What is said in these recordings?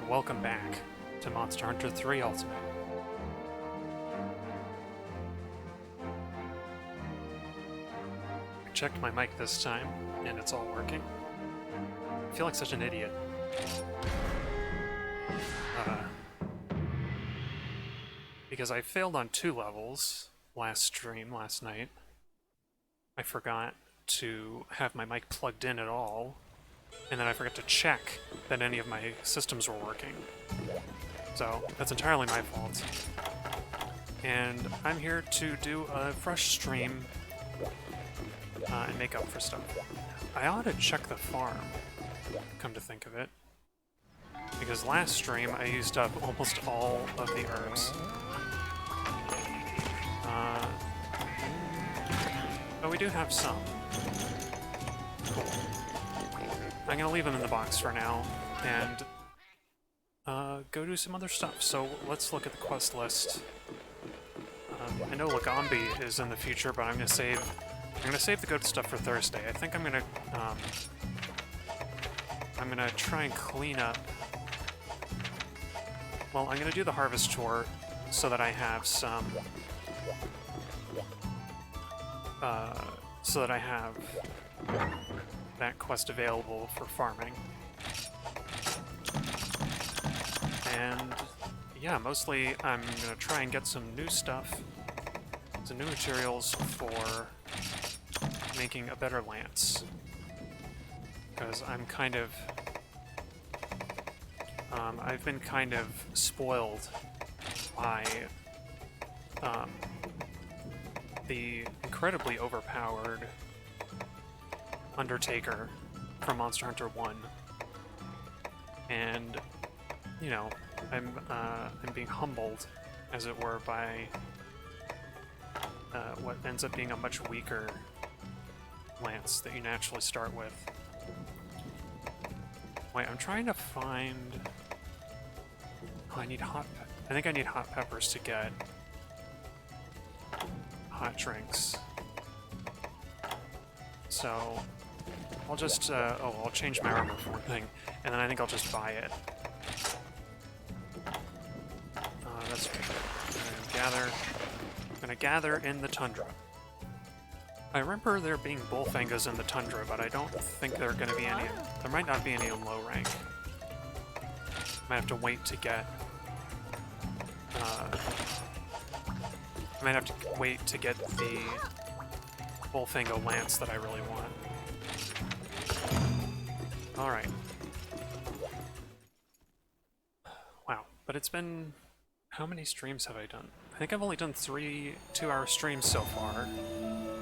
welcome back to Monster Hunter 3 Ultimate. I checked my mic this time, and it's all working. I feel like such an idiot. Because I failed on 2 levels last night. I forgot to have my mic plugged in at all, and then I forgot to check that any of my systems were working. So, that's entirely my fault. And I'm here to do a fresh stream and make up for stuff. I ought to check the farm, come to think of it. Because last stream I used up almost all of the herbs. But we do have some. Cool. I'm gonna leave them in the box for now, and go do some other stuff. So let's look at the quest list. I know Lagambi is in the future, but I'm gonna save the good stuff for Thursday. I think I'm gonna try and clean up. Well, I'm gonna do the harvest tour so that I have some. So that I have that quest available for farming. And yeah, mostly I'm gonna try and get some new stuff, some new materials for making a better lance. Because I'm kind of... I've been kind of spoiled by the incredibly overpowered Undertaker from Monster Hunter 1. And, you know, I'm being humbled, as it were, by what ends up being a much weaker lance that you naturally start with. Wait, I'm trying to find... Oh, I need I think I need hot peppers to get hot drinks. So I'll just I'll change my armor for one thing, and then I think I'll just buy it. That's right. I'm gonna gather in the Tundra. I remember there being bullfangas in the Tundra, but I don't think there are gonna be any. There might not be any in low rank. Might have to wait to get. I might have to wait to get the bullfanga lance that I really want. Alright. Wow, but it's been... How many streams have I done? I think I've only done 3 2-hour streams so far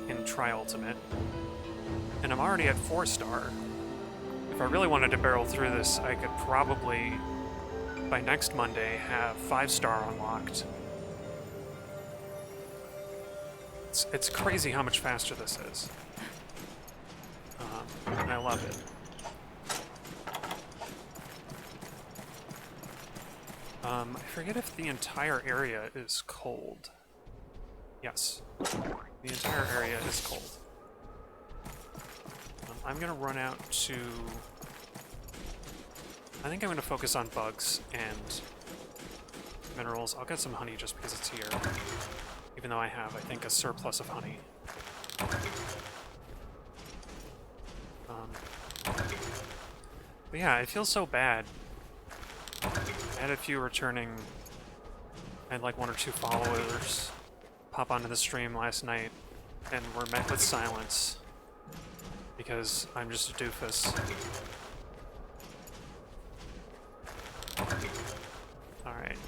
in Tri-Ultimate. And I'm already at 4-star. If I really wanted to barrel through this, I could probably, by next Monday, have 5-star unlocked. It's crazy how much faster this is. And I love it. I forget if the entire area is cold. Yes. The entire area is cold. I'm gonna run out to... I think I'm gonna focus on bugs and minerals. I'll get some honey just because it's here. Even though I have, I think, a surplus of honey. But yeah, it feels so bad. I had a few returning... I had like 1 or 2 followers pop onto the stream last night and were met with silence. Because I'm just a doofus. Alright.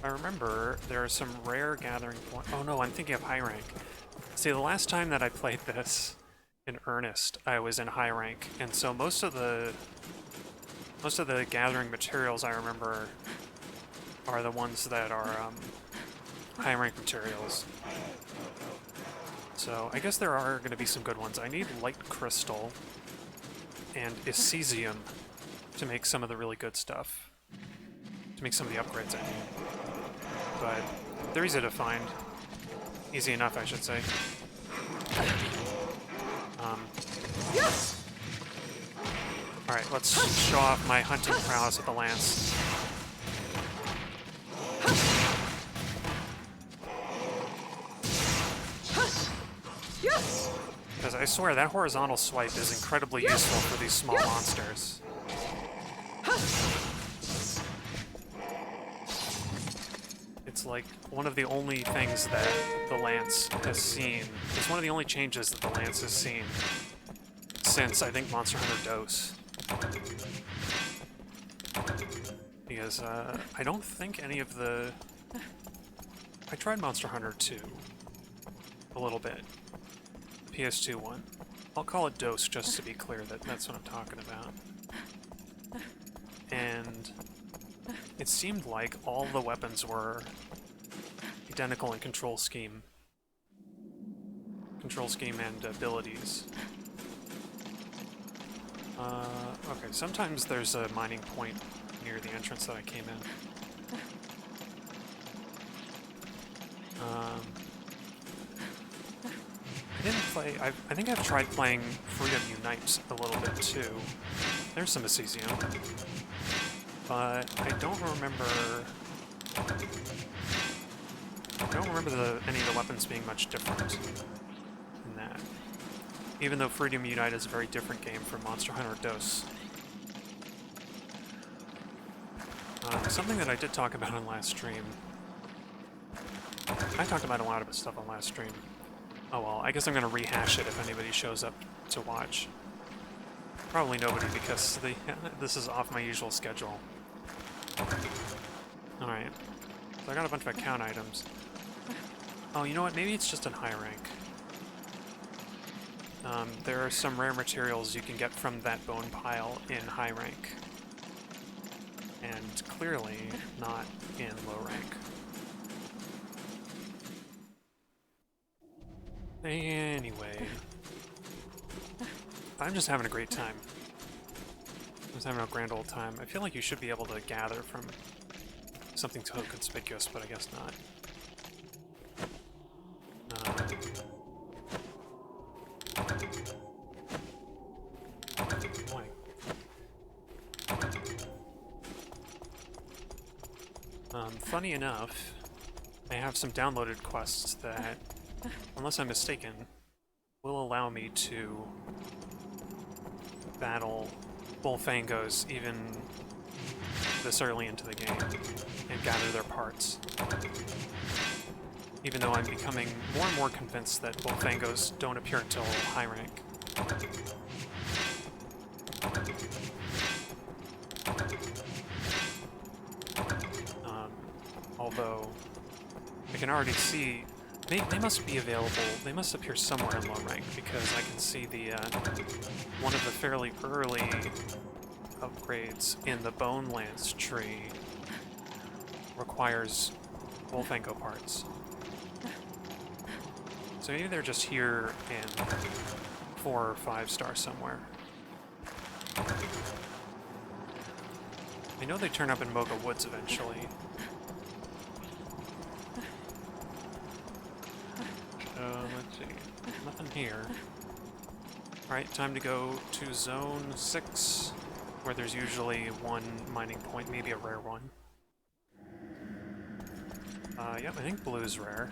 I remember there are some rare gathering points. Oh no, I'm thinking of high rank. See, the last time that I played this in earnest, I was in high rank, and so most of the gathering materials I remember are the ones that are high rank materials. So I guess there are going to be some good ones. I need light crystal and Ecesium to make some of the really good stuff. To make some of the upgrades I need. But they're easy to find. Easy enough, I should say. Alright, let's show off my hunting prowess with the lance. Because I swear, that horizontal swipe is incredibly useful for these small monsters. It's like one of the only things that the lance has seen. It's one of the only changes that the lance has seen since, I think, Monster Hunter DOS. Because I don't think any of the... I tried Monster Hunter 2 a little bit. The PS2 one. I'll call it DOS just to be clear that that's what I'm talking about. And it seemed like all the weapons were identical in control scheme. Control scheme and abilities. Okay, sometimes there's a mining point near the entrance that I came in. I didn't play... I think I've tried playing Freedom Unite a little bit too. There's some Assisium. But I don't remember... any of the weapons being much different in that. Even though Freedom Unite is a very different game from Monster Hunter DOS. Something that I did talk about on last stream. I talked about a lot of stuff on last stream. Oh well, I guess I'm going to rehash it if anybody shows up to watch. Probably nobody, because this is off my usual schedule. Alright. So I got a bunch of account items. Oh, you know what? Maybe it's just in high rank. There are some rare materials you can get from that bone pile in high rank. And clearly not in low rank. Anyway. I'm just having a great time. I'm just having a grand old time. I feel like you should be able to gather from something so conspicuous, but I guess not. Boy. Funny enough, I have some downloaded quests that, unless I'm mistaken, will allow me to battle Bullfangos even this early into the game and gather their parts. Even though I'm becoming more and more convinced that Bullfangos don't appear until high rank. Although, I can already see they must be available, they must appear somewhere in low rank, because I can see the, one of the fairly early upgrades in the Bone Lance tree requires Bullfango parts. So maybe they're just here in 4 or 5 star somewhere. I know they turn up in Moga Woods eventually. Let's see. Nothing here. Alright, time to go to Zone 6, where there's usually one mining point, maybe a rare one. Yep, I think blue's rare.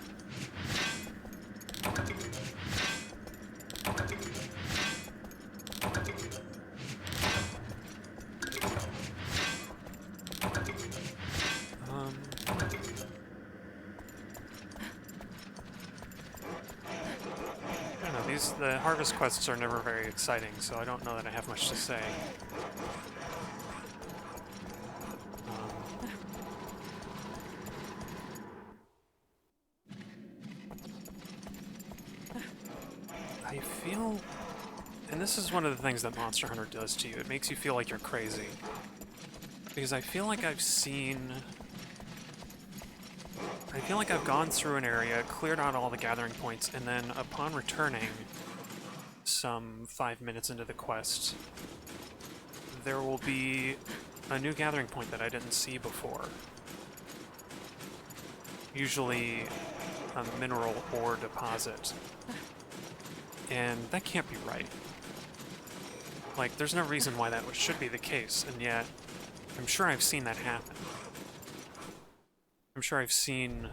The harvest quests are never very exciting, so I don't know that I have much to say. I feel... And this is one of the things that Monster Hunter does to you. It makes you feel like you're crazy. Because I feel like I've seen... I feel like I've gone through an area, cleared out all the gathering points, and then upon returning some 5 minutes into the quest, there will be a new gathering point that I didn't see before. Usually a mineral ore deposit. And that can't be right. Like, there's no reason why that should be the case, and yet I'm sure I've seen that happen. I'm sure I've seen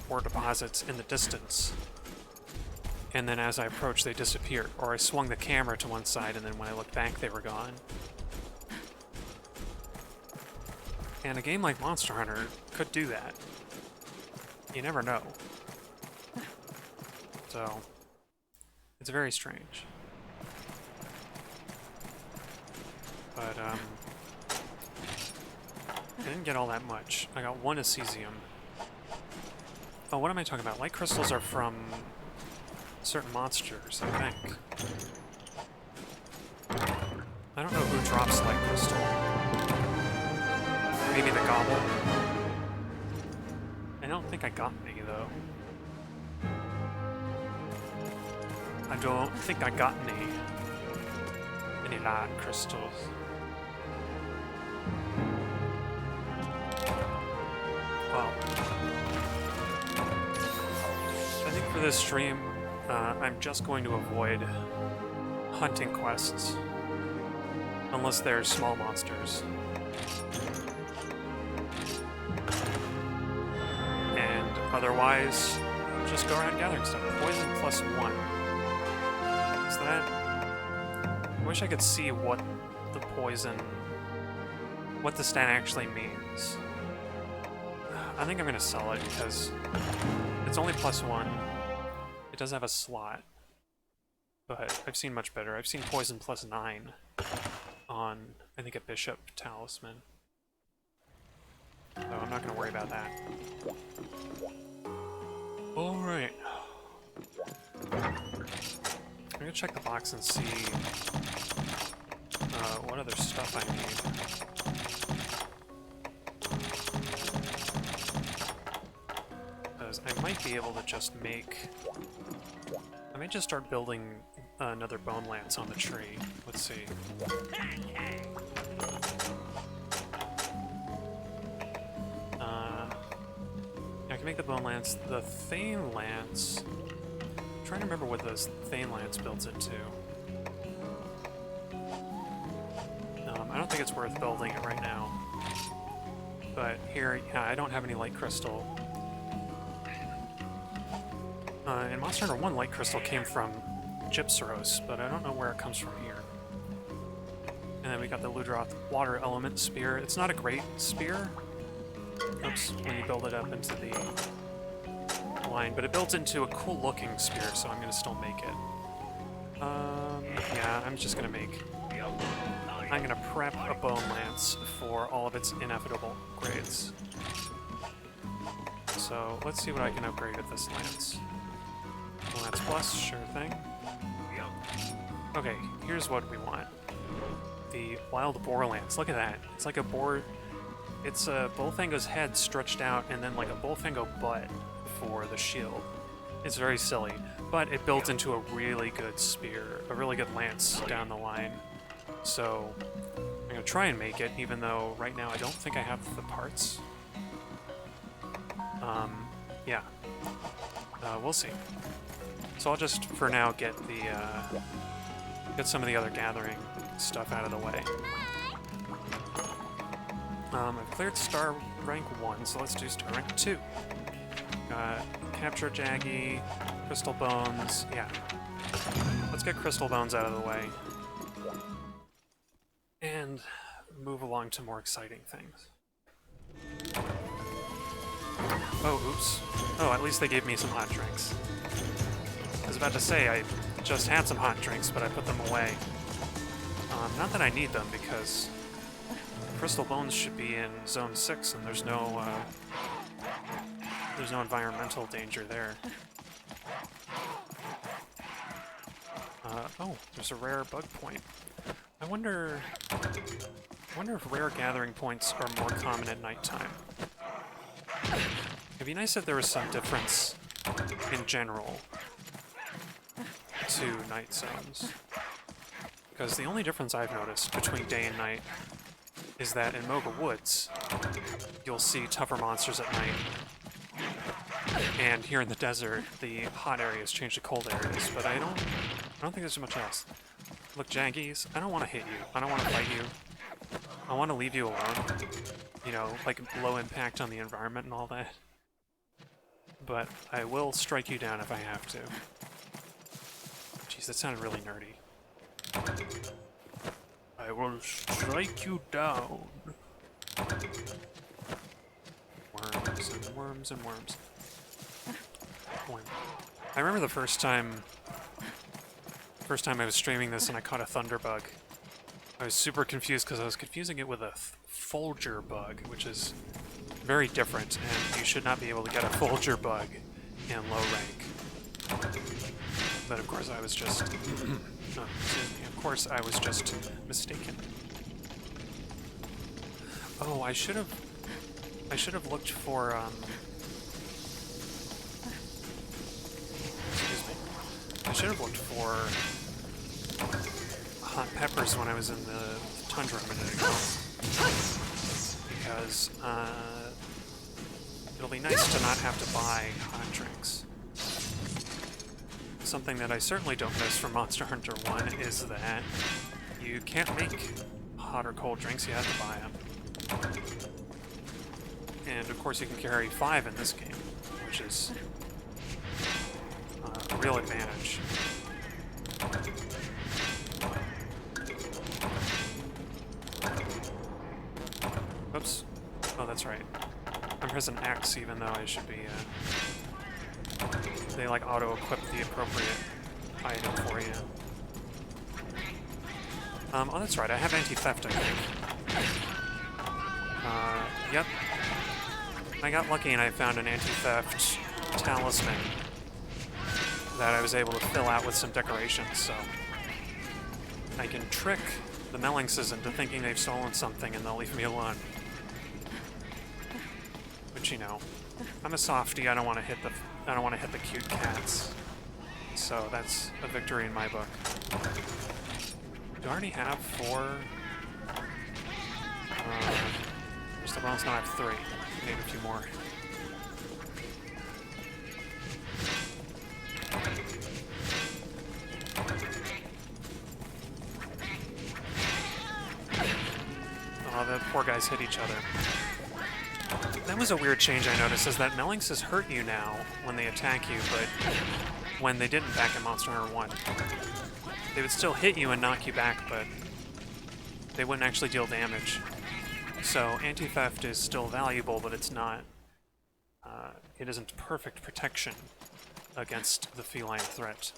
ore deposits in the distance, and then as I approached, they disappeared. Or I swung the camera to one side, and then when I looked back, they were gone. And a game like Monster Hunter could do that. You never know. So, it's very strange. But, I didn't get all that much. I got 1 Acesium. Oh, what am I talking about? Light crystals are from certain monsters, I think. I don't know who drops light crystal. Maybe the gobble? I don't think I got any, though. I don't think I got any light crystals. Well, I think for this stream, I'm just going to avoid hunting quests, unless they're small monsters. And otherwise, just go around gathering stuff. Poison +1. Is that... I wish I could see what the poison... what the stat actually means. I think I'm gonna sell it because it's only +1. It does have a slot, but I've seen much better. I've seen poison +9 on, I think, a bishop talisman. So I'm not gonna worry about that. Alright. I'm gonna check the box and see what other stuff I need. I might be able to just make... I might just start building another bone lance on the tree. Let's see. I can make the bone lance. The Thane lance... I'm trying to remember what the Thane lance builds into. I don't think it's worth building it right now. But here, yeah, I don't have any light crystal. In Monster Hunter 1, light crystal came from Gypsaros, but I don't know where it comes from here. And then we got the Ludroth water element spear. It's not a great spear. Oops, when you build it up into the line, but it builds into a cool looking spear, so I'm gonna still make it. Yeah, I'm just gonna make... I'm gonna prep a bone lance for all of its inevitable grades. So let's see what I can upgrade with this lance. Lance plus, sure thing. Okay, here's what we want. The wild boar lance. Look at that. It's like a boar. It's a Bullfango's head stretched out and then like a Bullfango butt for the shield. It's very silly, but it builds into a really good spear, a really good lance down the line. So I'm gonna try and make it, even though right now I don't think I have the parts. Yeah. We'll see. So I'll just, for now, get the, get some of the other gathering stuff out of the way. I've cleared star rank 1, so let's do star rank 2. Capture Jaggy, Crystal Bones, yeah. Let's get Crystal Bones out of the way. And move along to more exciting things. Oh, oops. Oh, at least they gave me some hot drinks. I was about to say, I just had some hot drinks, but I put them away. Not that I need them, because Crystal Bones should be in Zone 6, and there's no environmental danger there. Oh, there's a rare bug point. I wonder if rare gathering points are more common at nighttime. It'd be nice if there was some difference in general to night zones. Because the only difference I've noticed between day and night is that in Moga Woods, you'll see tougher monsters at night. And here in the desert, the hot areas change to cold areas, but I don't think there's much else. Look, Jaggies, I don't want to hit you. I don't want to fight you. I want to leave you alone. You know, like low impact on the environment and all that. But I will strike you down if I have to. Jeez, that sounded really nerdy. I will strike you down. Worms and worms and worms. I remember the first time I was streaming this and I caught a Thunder bug. I was super confused because I was confusing it with a Folger bug, which is very different, and you should not be able to get a Folger bug in low rank. But of course I was just... of course I was just mistaken. Oh, I should have looked for, excuse me. I should have looked for hot peppers when I was in the Tundra a minute ago. Because, it'll be nice to not have to buy hot drinks. Something that I certainly don't miss from Monster Hunter 1 is that you can't make hot or cold drinks, you have to buy them. And of course you can carry 5 in this game, which is a real advantage. Oops. Oh, that's right. I'm pressing X even though I should be, they like auto-equip the appropriate item for you. Oh, that's right, I have anti-theft, I think. Yep. I got lucky and I found an anti-theft talisman that I was able to fill out with some decorations, so I can trick the Mellingses into thinking they've stolen something and they'll leave me alone. But you know, I'm a softie, I don't want to hit the cute cats. So that's a victory in my book. Do I already have 4? Just the bones now I have 3. I need a few more. Oh, the poor guys hit each other. That was a weird change I noticed, is that Mellingses hurt you now when they attack you, but when they didn't back in Monster Hunter 1. They would still hit you and knock you back, but they wouldn't actually deal damage. So anti-theft is still valuable, but it's not... it isn't perfect protection against the feline threat.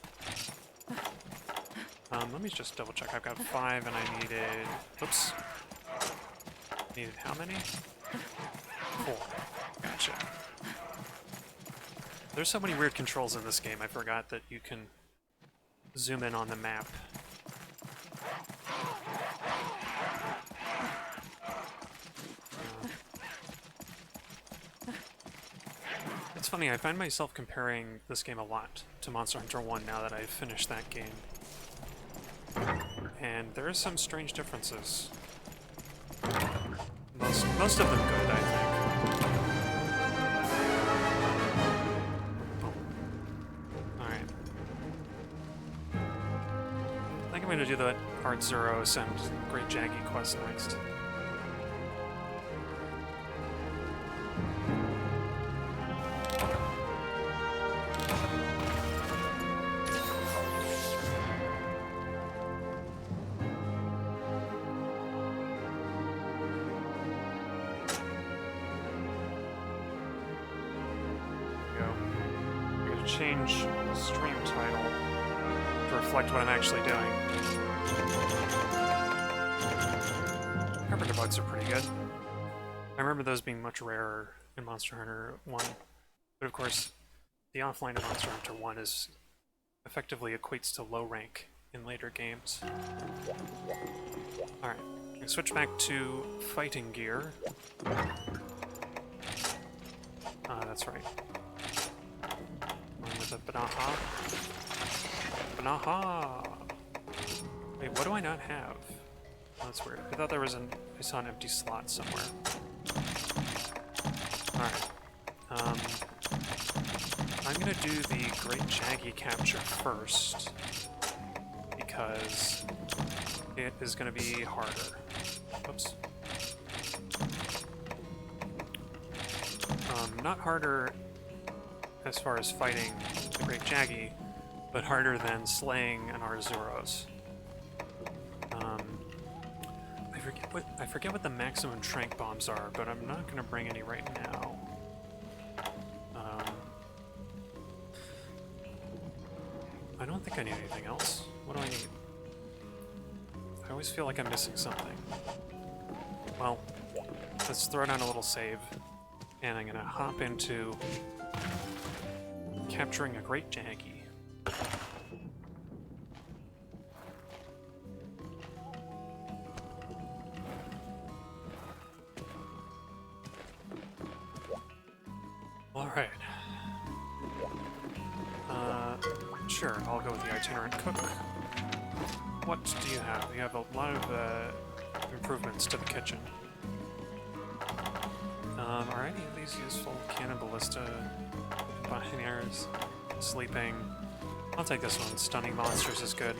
Let me just double check. I've got 5 and I needed... Oops. Needed how many? 4. Gotcha. There's so many weird controls in this game, I forgot that you can zoom in on the map. It's funny, I find myself comparing this game a lot to Monster Hunter 1 now that I've finished that game. And there are some strange differences. Most of them good, I think. Alright. I think I'm going to do the Art Zeros and Great Jaggy quest next. Change the stream title to reflect what I'm actually doing. Carpenter bugs are pretty good. I remember those being much rarer in Monster Hunter 1. But of course, the offline of Monster Hunter 1 is effectively equates to low rank in later games. Alright, I'm gonna switch back to fighting gear. That's right. With a Banaha. Banaha! Wait, what do I not have? Oh, that's weird. I thought there was I saw an empty slot somewhere. Alright. I'm gonna do the Great Jaggy capture first. because it is going to be harder. Whoops. Not harder as far as fighting the Great Jaggy, but harder than slaying an Arzuros. I forget what the maximum trank bombs are, but I'm not going to bring any right now. I don't think I need anything else. What do I need? I always feel like I'm missing something. Well, let's throw down a little save, and I'm going to hop into capturing a Great Jaggy. Alright. Sure, I'll go with the itinerant cook. What do you have? You have a lot of improvements to the kitchen. Are any of these useful? Cannon, ballista, pioneers, sleeping. I'll take this one. Stunning monsters is good.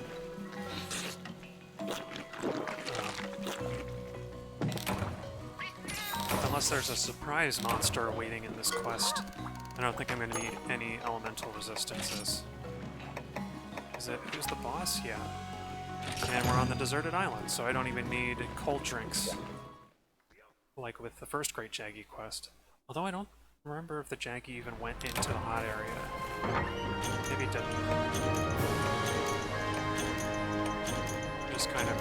Unless there's a surprise monster waiting in this quest, I don't think I'm going to need any elemental resistances. Is it? Who's the boss? Yeah. And we're on the deserted island, so I don't even need cold drinks. Like with the first Great Jaggy quest. Although I don't remember if the Jaggy even went into the hot area. Maybe it didn't. Just kind of...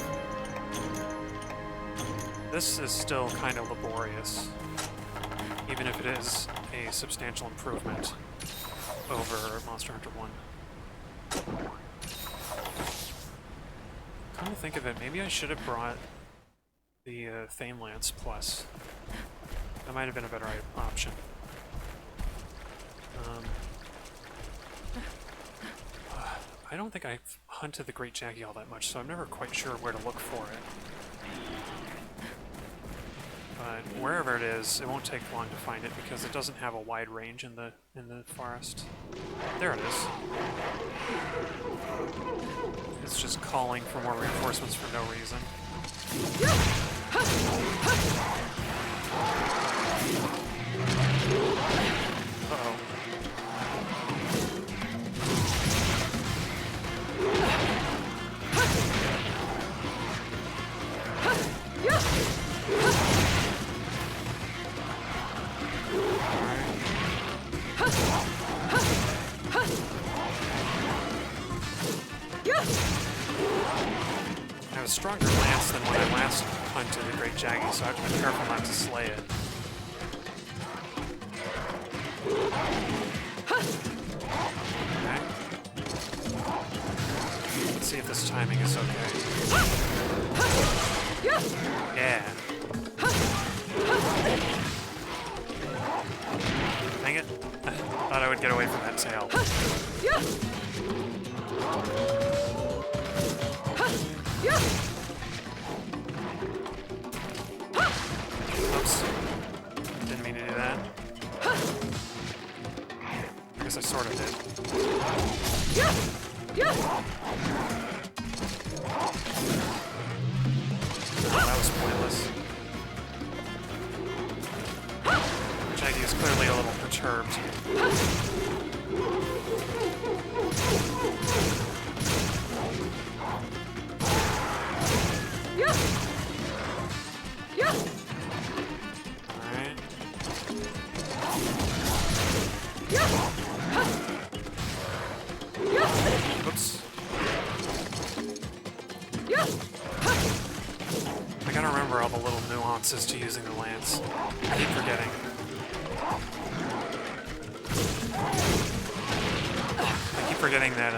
This is still kind of laborious, even if it is a substantial improvement over Monster Hunter 1. Come to think of it, maybe I should have brought the Thane Lance Plus. That might have been a better option. I don't think I've hunted the Great Jaggy all that much, so I'm never quite sure where to look for it. But wherever it is, it won't take long to find it because it doesn't have a wide range in the forest. There it is. It's just calling for more reinforcements for no reason. Uh-oh. I have a stronger lance than when I last hunted the Great Jaggy, so I have to be careful not to slay it. Okay. Let's see if this timing is okay. Yeah. Dang it. I thought I would get away from that tail. Oops. Didn't mean to do that. I guess I sort of did. Oh, that was pointless. Jaggy is clearly a little perturbed. Alright. Oops. I gotta remember all the little nuances to using the lance. I keep forgetting. I keep forgetting that,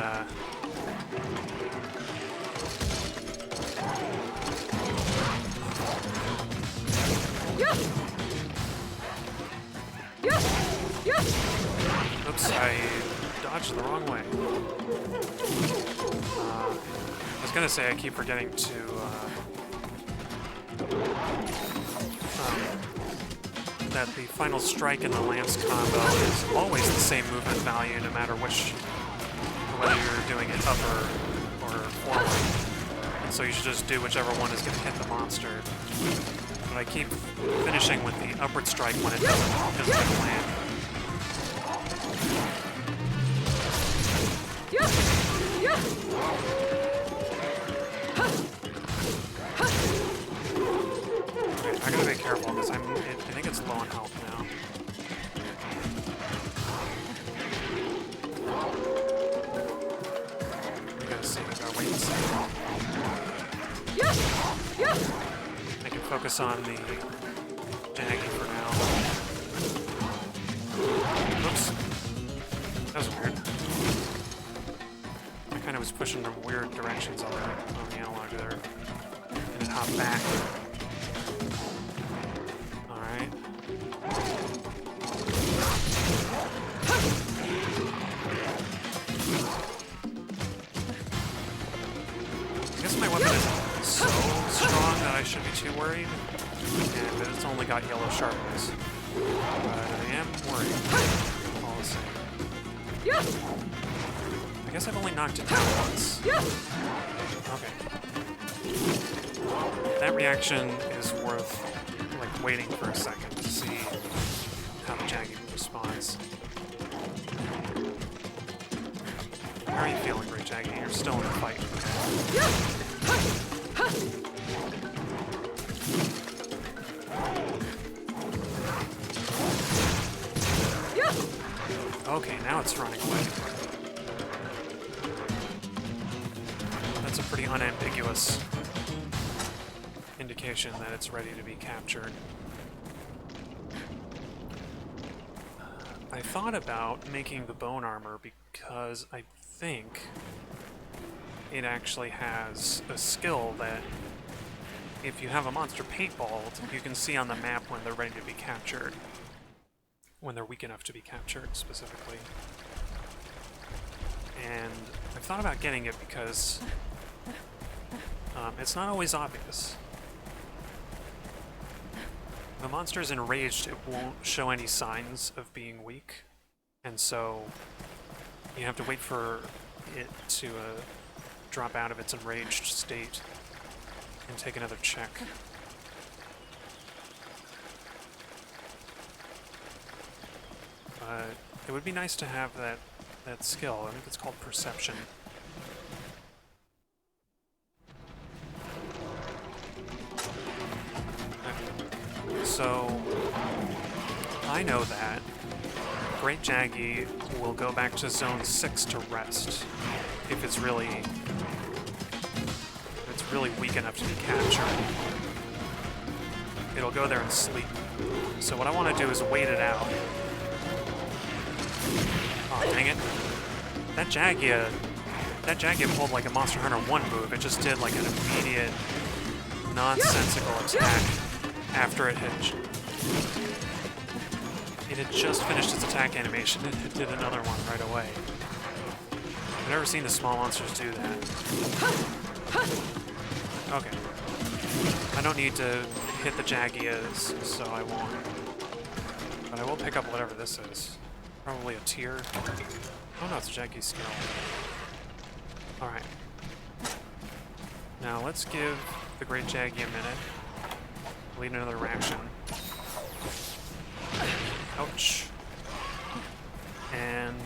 Oops, I dodged the wrong way. I was gonna say I keep forgetting to, that the final strike in the lance combo is always the same movement value no matter whether you're doing it upper or forward. And so you should just do whichever one is going to hit the monster. But I keep finishing with the upward strike when it doesn't land. Okay, I gotta be careful because I think it's low on health now. We gotta see, we gotta wait and see. I can focus on the Jaggy for now. Oops. That was weird. I kind of was pushing in weird directions on the analog there. And it hopped back. Alright. I guess my weapon isn't so strong that I should be too worried. And it's only got yellow sharpness. But I am worried. All the same. I guess I've only knocked it down once. Okay. That reaction is worth, like, waiting for a second to see how the Jaggy responds. How are you feeling, Great Jaggy? You're still in the fight. Okay, now it's running away. That's a pretty unambiguous indication that it's ready to be captured. I thought about making the bone armor because I think it actually has a skill that if you have a monster paintballed, you can see on the map when they're ready to be captured. When they're weak enough to be captured, specifically. And I've thought about getting it because it's not always obvious. If a monster is enraged, it won't show any signs of being weak, and so you have to wait for it to drop out of its enraged state and take another check. It would be nice to have that skill. I think it's called perception. So I know that Great Jaggy will go back to Zone 6 to rest if it's really weak enough to be captured. It'll go there and sleep. So what I want to do is wait it out. Oh, dang it. That Jaggy pulled like a Monster Hunter 1 move. It just did like an immediate, nonsensical attack after it had just finished its attack animation and it did another one right away. I've never seen the small monsters do that. Okay. I don't need to hit the Jaggy, so I won't. But I will pick up whatever this is. Probably a tier. Oh no, it's a Jaggy skill. Alright. Now let's give the Great Jaggy a minute. Lead another reaction. Ouch. And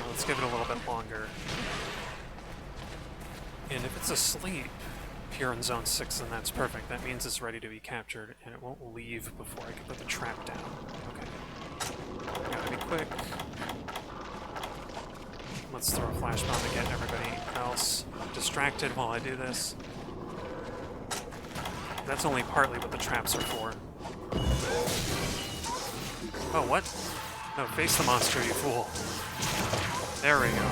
let's give it a little bit longer. And if it's asleep here in Zone 6, then that's perfect. That means it's ready to be captured, and it won't leave before I can put the trap down. Okay. Gotta be quick. Let's throw a flash bomb to get everybody else distracted while I do this. That's only partly what the traps are for. Oh, what? No, face the monster, you fool. There we go.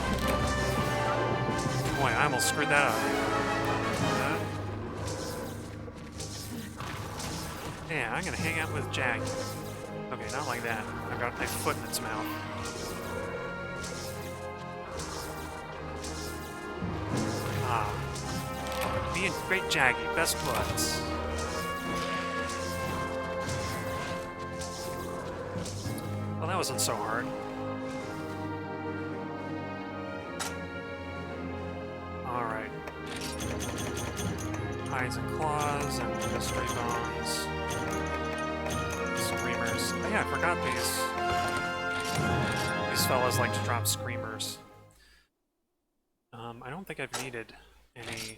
Boy, I almost screwed that up. Yeah, I'm gonna hang out with Jack. Okay, not like that. I've got my foot in its mouth. Ah. Me and Great Jaggy, best buds. Well, that wasn't so hard. Alright. hides and claws and mystery bombs. Screamers. Oh yeah, I forgot these fellas like to drop screamers. I don't think I've needed any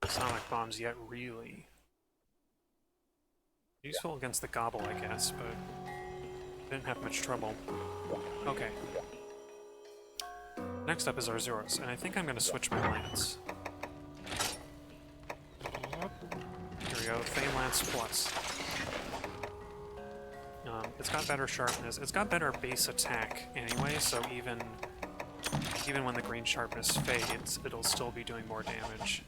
sonic bombs yet, really. Useful against the gobble, I guess, but didn't have much trouble. Okay. Next up is our Zeros, and I think I'm going to switch my lance. Here we go, Fame Lance Plus. It's got better sharpness. It's got better base attack anyway, so even when the green sharpness fades, it'll still be doing more damage.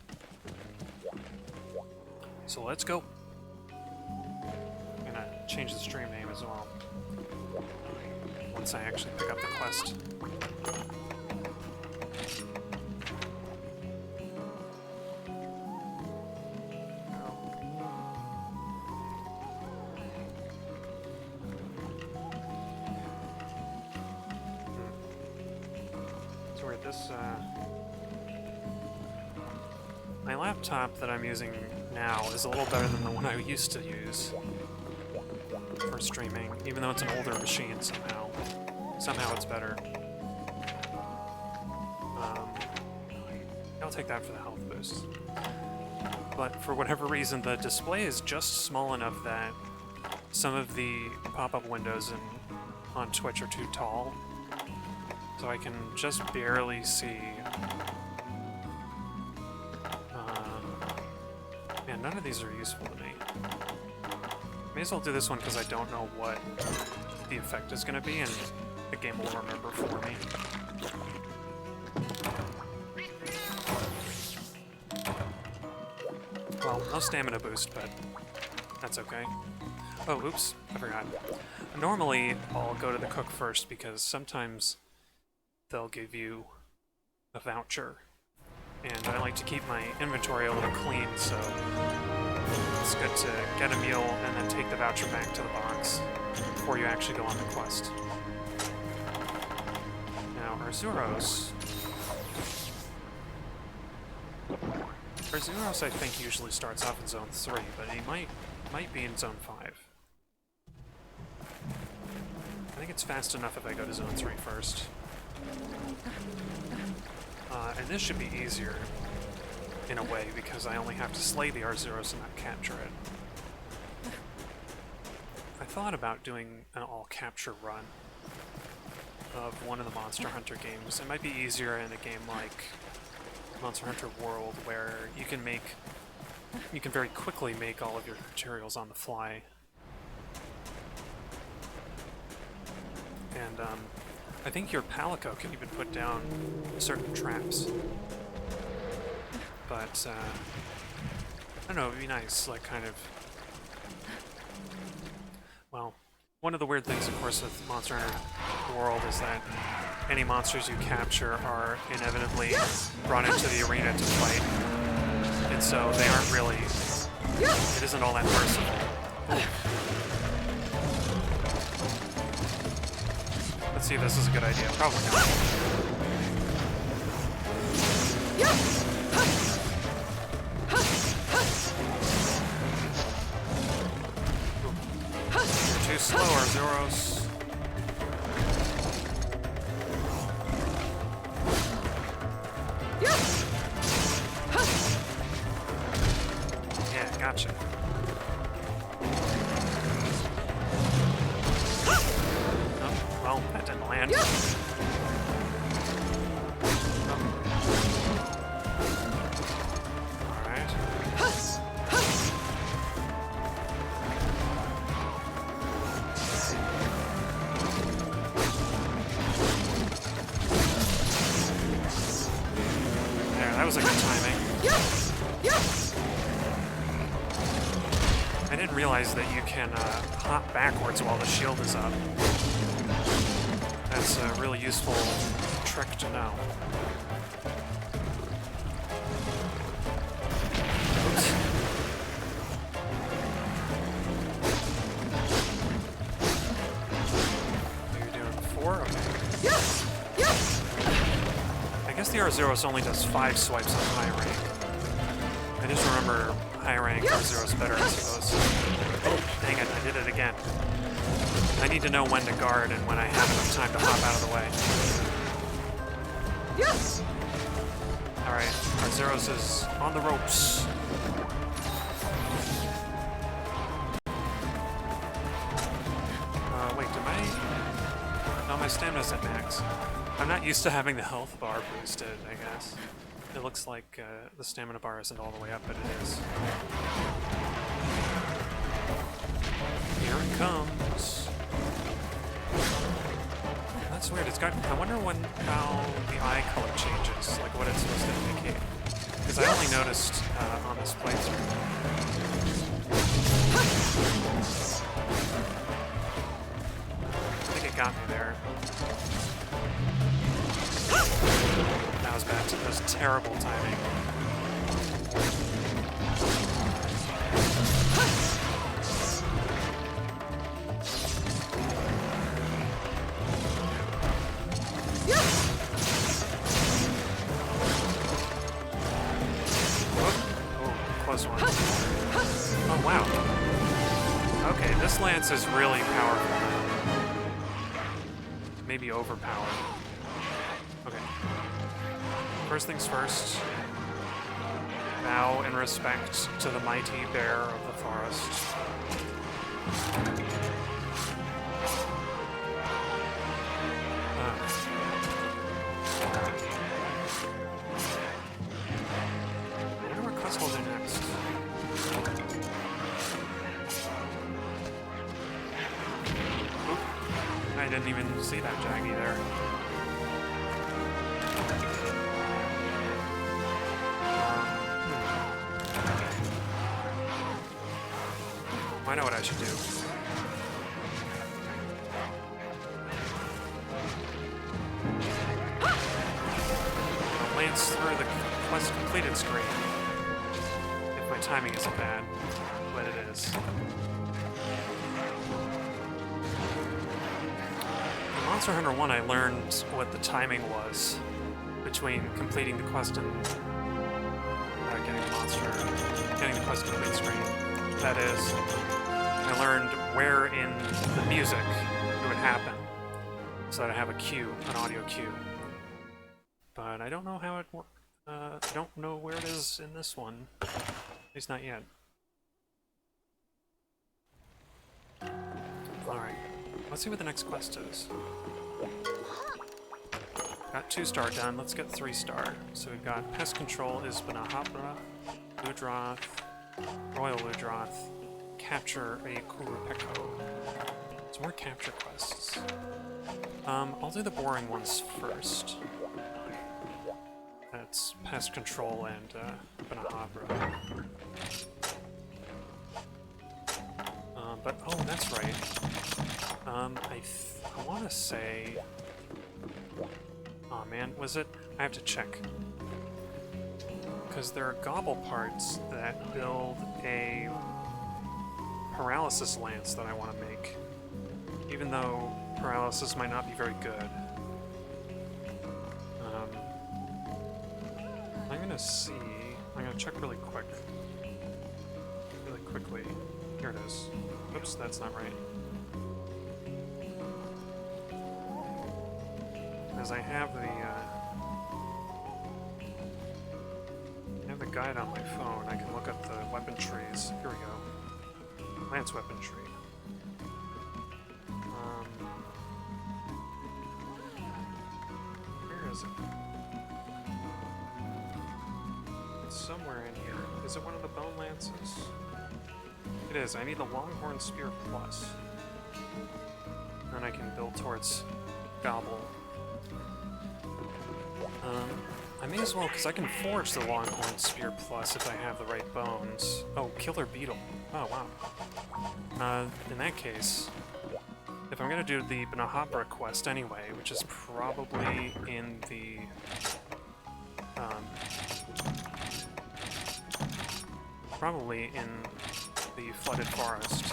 So let's go. I'm gonna change the stream name as well, once I actually pick up the quest. My laptop that I'm using now is a little better than the one I used to use for streaming, even though it's an older machine somehow. Somehow it's better. I'll take that for the health boost. But for whatever reason, the display is just small enough that some of the pop-up windows on Twitch are too tall. So I can just barely see. Man, none of these are useful to me. May as well do this one because I don't know what the effect is going to be, and the game will remember for me. Well, no stamina boost, but that's okay. Oh, oops, I forgot. Normally, I'll go to the cook first because sometimes they'll give you a voucher. And I like to keep my inventory a little clean, so it's good to get a meal and then take the voucher back to the box before you actually go on the quest. Now, our Zeros, I think, usually starts off in Zone 3, but he might be in Zone 5. I think it's fast enough if I go to Zone 3 first. And this should be easier, in a way, because I only have to slay the R-Zeros and not capture it. I thought about doing an all-capture run of one of the Monster Hunter games. It might be easier in a game like Monster Hunter World, where you can very quickly make all of your materials on the fly. And, I think your Palico can even put down certain traps. But, I don't know, it'd be nice, like, kind of... Well, one of the weird things, of course, with Monster Hunter World is that any monsters you capture are inevitably brought into the arena to fight. And so they aren't really... It isn't all that merciful. Let's see if this is a good idea. Probably not. You're too slow, R-Zeros. Yeah, gotcha. Well, that didn't land. Alright. There, that was a good timing. I didn't realize that you can hop backwards while the shield is up. That's a really useful trick to know. Oops. You're doing 4? Okay. I guess the R-Zeros only does 5 swipes on high rank. I just remember high rank R0's better, I suppose. Oh, dang it, I did it again. I need to know when to guard and when I have enough time to hop out of the way. Yes! Alright, R0's is on the ropes. Wait, did no, my stamina's at max. I'm not used to having the health bar boosted, I guess. It looks like the stamina bar isn't all the way up, but it is. Here it comes. That's weird. It's got. I wonder how the eye color changes, like what it's supposed to indicate. Because I only noticed on this playthrough. I think it got me there. That was bad. That was terrible timing. Oh, wow. Okay, this lance is really powerful. Maybe overpowered. Okay. First things first. Bow in respect to the mighty bear of the forest. I wonder what quest we'll do next. I didn't even see that Jaggy there. I know what I should do. I'll lance through the quest completed screen. If my timing isn't bad, but it is. Monster Hunter 1, I learned what the timing was between completing the quest and getting the quest complete screen. That is, I learned where in the music it would happen, so that I have a cue, an audio cue. But I don't know how it works. I don't know where it is in this one. At least not yet. Alright, let's see what the next quest is. Got 2-star done, let's get 3-star. So we've got Pest Control, Isbanahapra, Ludroth, Royal Ludroth, Capture a Kurupeko. Some more capture quests. I'll do the boring ones first. That's Pest Control and Isbanahapra. But, oh, that's right. I want to say... Oh man, was it? I have to check. Because there are gobble parts that build a paralysis lance that I want to make. Even though paralysis might not be very good. I'm gonna see... I'm gonna check really quick. Really quickly. Here it is. Oops, that's not right. Because I have the guide on my phone. I can look at the weapon trees. Here we go. Lance weapon tree. Where is it? It's somewhere in here. Is it one of the bone lances? It is. I need the Longhorn Spear Plus. Then I can build towards Gobble. I may as well, because I can forge the Longhorn Spear Plus if I have the right bones. Oh, Killer Beetle. Oh, wow. In that case, if I'm going to do the Banahapra quest anyway, which is probably in the... probably in the Flooded Forest.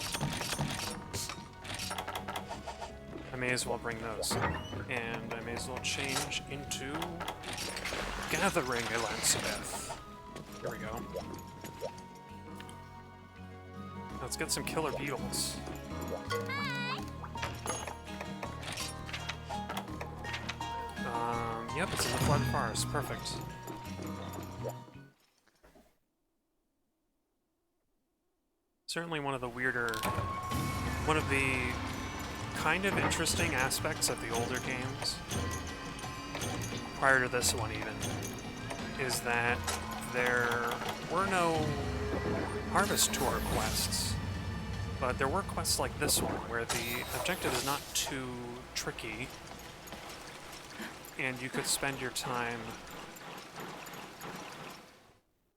I may as well bring those. And I may as well change into Gathering Elizabeth. Here we go. Let's get some killer beetles. Yep, it's in the flood forest. Perfect. Certainly one of the kind of interesting aspects of the older games, prior to this one even, is that there were no Harvest Tour quests, but there were quests like this one, where the objective is not too tricky, and you could spend your time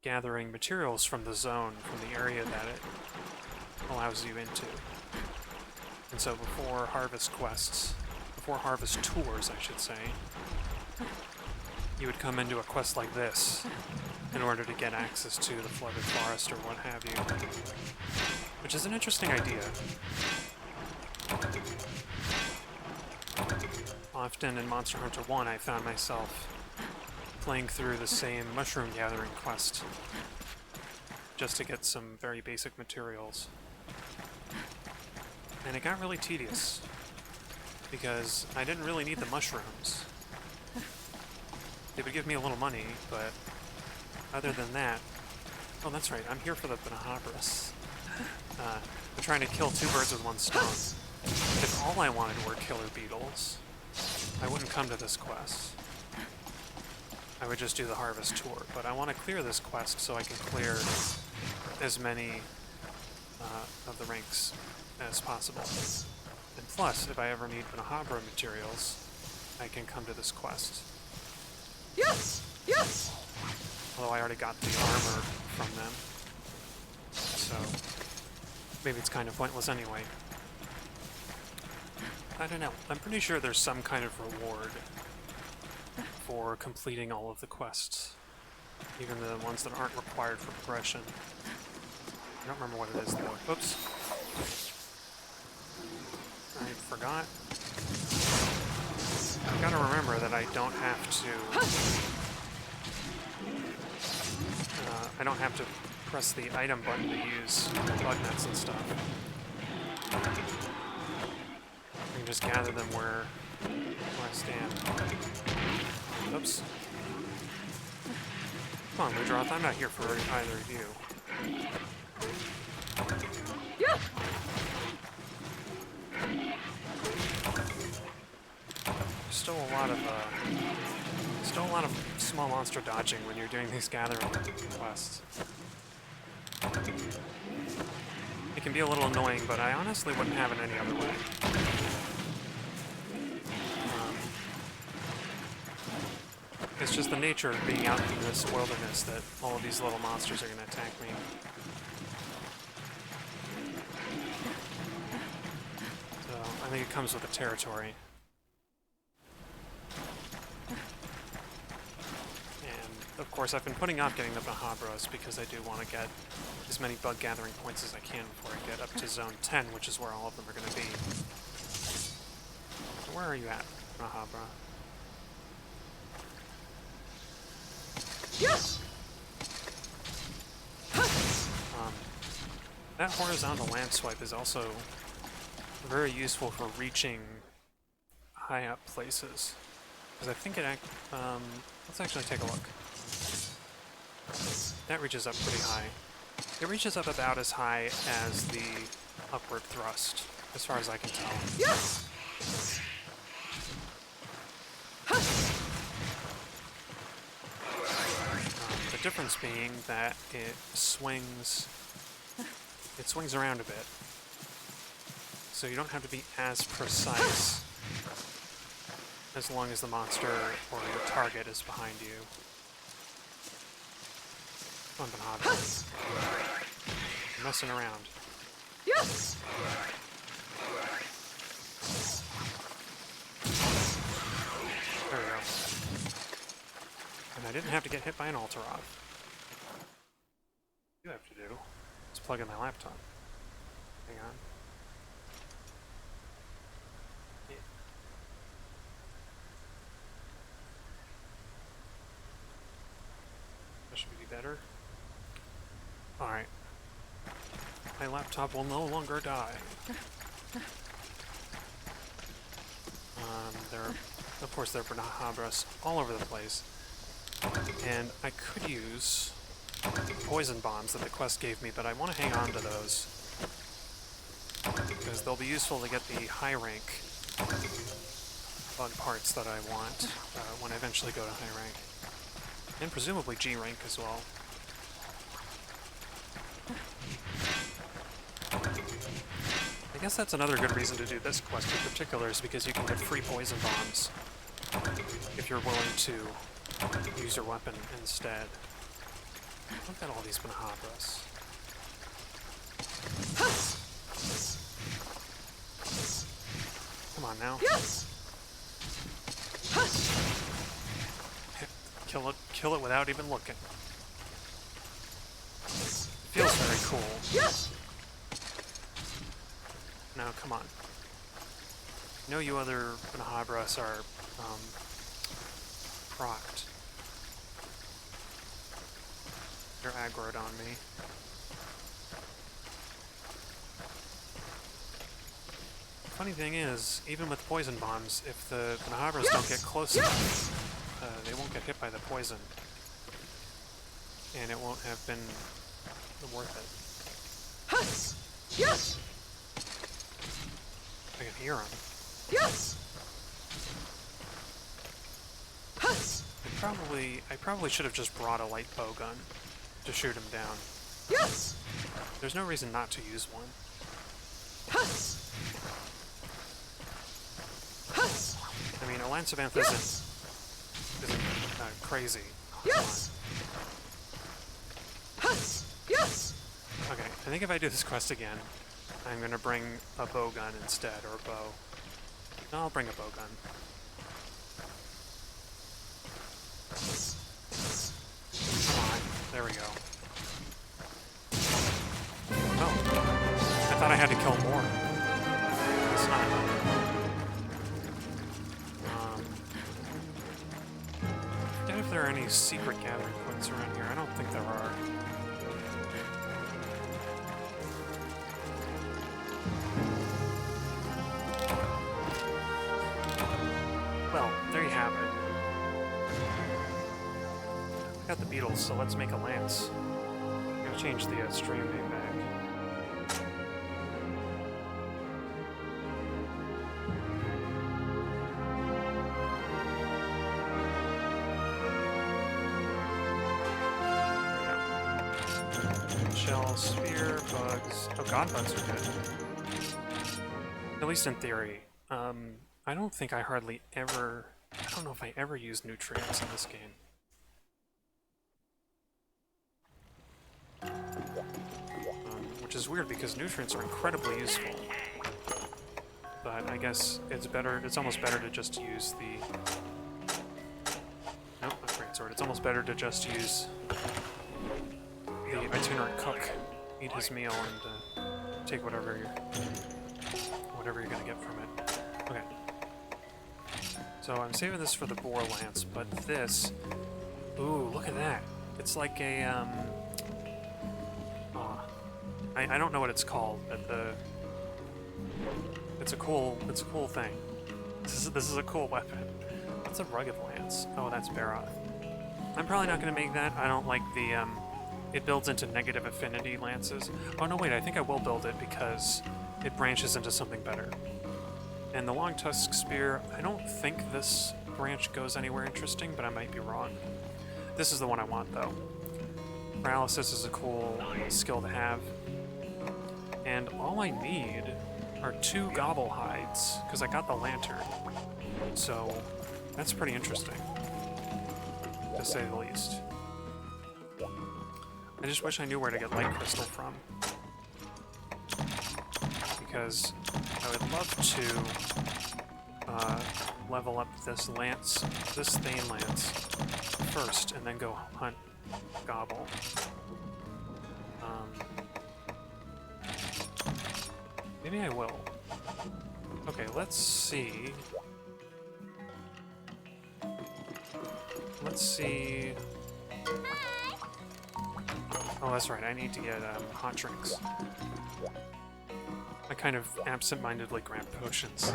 gathering materials from the zone, from the area that it allows you into. And so before harvest tours, I should say, you would come into a quest like this in order to get access to the flooded forest or what have you. Which is an interesting idea. Often in Monster Hunter 1, I found myself playing through the same mushroom gathering quest just to get some very basic materials. And it got really tedious, because I didn't really need the mushrooms. They would give me a little money, but other than that... Oh, that's right, I'm here for the Banahobras. I'm trying to kill two birds with one stone. If all I wanted were killer beetles, I wouldn't come to this quest. I would just do the harvest tour, but I want to clear this quest so I can clear as many of the ranks as possible. And plus, if I ever need Banahabra materials, I can come to this quest. Yes! Yes! Although I already got the armor from them, so maybe it's kind of pointless anyway. I don't know. I'm pretty sure there's some kind of reward for completing all of the quests, even the ones that aren't required for progression. I don't remember what it is though. Oops. I forgot. I've got to remember that I don't have to press the item button to use bug nets and stuff. I can just gather them where I stand. Oops. Come on, Ludroth, I'm not here for either of you. Yeah! Still a lot of small monster dodging when you're doing these gathering quests. It can be a little annoying, but I honestly wouldn't have it any other way. It's just the nature of being out in this wilderness that all of these little monsters are going to attack me. So I think it comes with the territory. Of course, I've been putting off getting the Banahabras because I do want to get as many bug gathering points as I can before I get up to Zone 10, which is where all of them are going to be. So where are you at, Banahabra? Yes! That horizontal land swipe is also very useful for reaching high up places. Because I think it let's actually take a look. That reaches up pretty high. It reaches up about as high as the upward thrust, as far as I can tell. Yes! The difference being that it swings around a bit. So you don't have to be as precise as long as the monster or your target is behind you. Come on, Banahobra. You're messing around. Yes! There we go. And I didn't have to get hit by an Alteroth. What you have to do is plug in my laptop. Hang on. Yeah. That should be better. Alright. my laptop will no longer die. Of course, there are Banahabras all over the place. And I could use poison bombs that the quest gave me, but I want to hang on to those. Because they'll be useful to get the high rank bug parts that I want when I eventually go to high rank. And presumably G rank as well. I guess that's another good reason to do this quest in particular, is because you can get free poison bombs if you're willing to use your weapon instead. Look at all these Banahabras. Come on now. Kill it without even looking. Feels very cool. Now, come on. I know you other Banahabras are, procced. They're aggroed on me. Funny thing is, even with poison bombs, if the Banahabras don't get close enough, they won't get hit by the poison. And it won't have been worth it. I can hear him. I probably should have just brought a light bow gun to shoot him down. There's no reason not to use one. I mean, a Lance of Anth isn't crazy. Okay, I think if I do this quest again, I'm gonna bring a bow gun instead, or a bow. No, I'll bring a bow gun. Come on, there we go. Oh, I thought I had to kill more. It's not. I forget if there are any secret gathering points around here. I don't think there are. Well, there you have it. I got the beetles, so let's make a lance. I'm gonna change the stream name back. Shell, spear, bugs. Oh, god bugs are good. At least in theory. I don't think I hardly ever... I don't know if I ever used nutrients in this game. Which is weird because nutrients are incredibly useful. But I guess it's better, it's almost better to just use the... Nope, not great sword. It's almost better to just use the itinerant cook, eat his meal, and take whatever you're gonna get from it. Okay. So I'm saving this for the boar lance, but this... Ooh, look at that. It's like a, I don't know what it's called, but it's a cool thing. This is a cool weapon. What's a rugged lance? Oh, that's Baroth. I'm probably not gonna make that. I don't like the, it builds into negative affinity lances. Oh no, wait, I think I will build it because it branches into something better. And the long tusk spear, I don't think this branch goes anywhere interesting, but I might be wrong. This is the one I want, though. Paralysis is a cool skill to have. And all I need are 2 gobble hides, because I got the lantern. So, that's pretty interesting, to say the least. I just wish I knew where to get light crystal from. Because I would love to level up this lance, this Thane lance, first, and then go hunt gobble. Maybe I will. Okay, let's see. Let's see. Oh, that's right. I need to get hot drinks. I kind of absent-mindedly grabbed potions.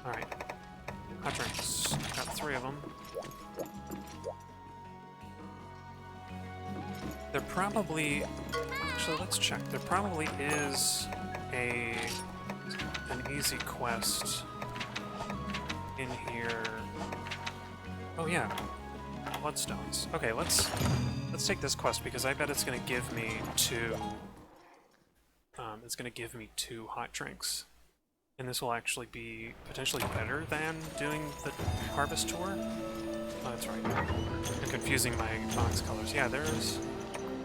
Alright. Hot drinks. Got 3 of them. There probably... Actually, let's check. There probably is an easy quest in here. Oh yeah, bloodstones. Okay, let's take this quest because I bet it's gonna give me 2. It's gonna give me 2 hot drinks, and this will actually be potentially better than doing the harvest tour. Oh, that's right. I'm confusing my box colors. Yeah, there's.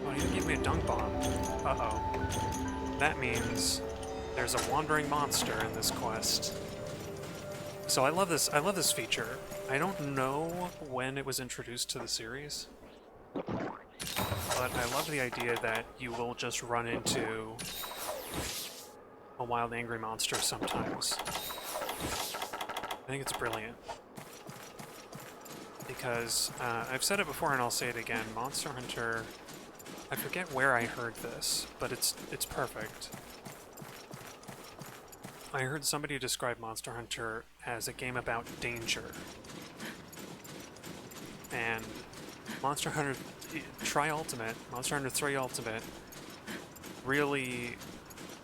Oh, he gave me a dunk bomb. Uh-oh. That means there's a wandering monster in this quest. So I love this feature. I don't know when it was introduced to the series, but I love the idea that you will just run into a wild angry monster sometimes. I think it's brilliant. Because, I've said it before and I'll say it again, Monster Hunter... I forget where I heard this, but it's perfect. I heard somebody describe Monster Hunter as a game about danger. And Monster Hunter Tri-Ultimate, Monster Hunter 3 Ultimate, really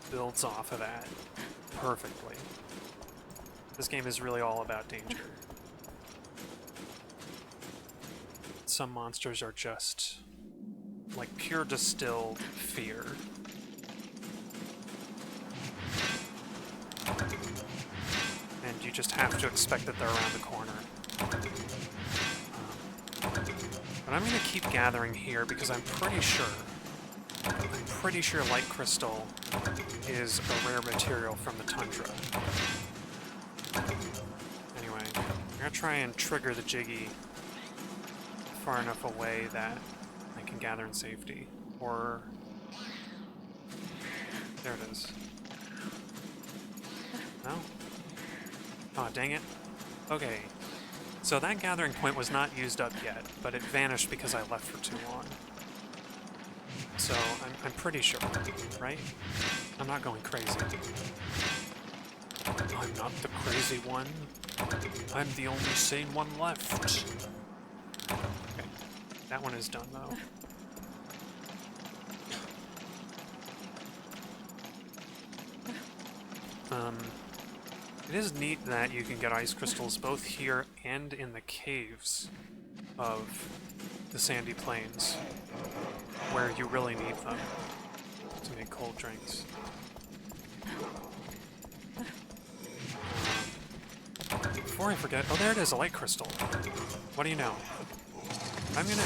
builds off of that perfectly. This game is really all about danger. Some monsters are just like pure distilled fear. And you just have to expect that they're around the corner. But I'm gonna keep gathering here because I'm pretty sure light crystal is a rare material from the Tundra. Anyway, I'm gonna try and trigger the Jiggy far enough away that I can gather in safety. Or... there it is. No? Aw, dang it. Okay. So that gathering point was not used up yet, but it vanished because I left for too long. So, I'm pretty sure, right? I'm not going crazy. I'm not the crazy one. I'm the only sane one left. Okay. That one is done, though. It is neat that you can get ice crystals both here and in the caves of the sandy plains, where you really need them to make cold drinks. Before I forget, oh there it is, a light crystal. What do you know? I'm gonna...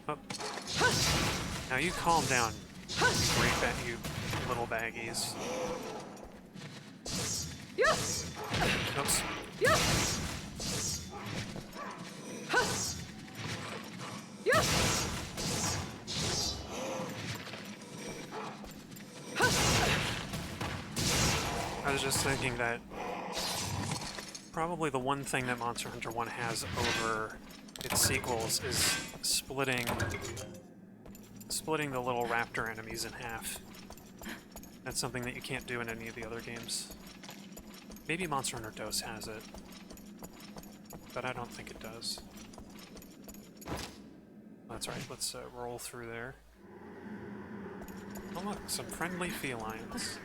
oh. Now you calm down, you little baggies. Yes! Oops. Yes! Yes! I was just thinking that probably the one thing that Monster Hunter 1 has over its sequels is splitting the little raptor enemies in half. That's something that you can't do in any of the other games. Maybe Monster Hunter DOS has it, but I don't think it does. That's right, let's roll through there. Oh look, some friendly felines.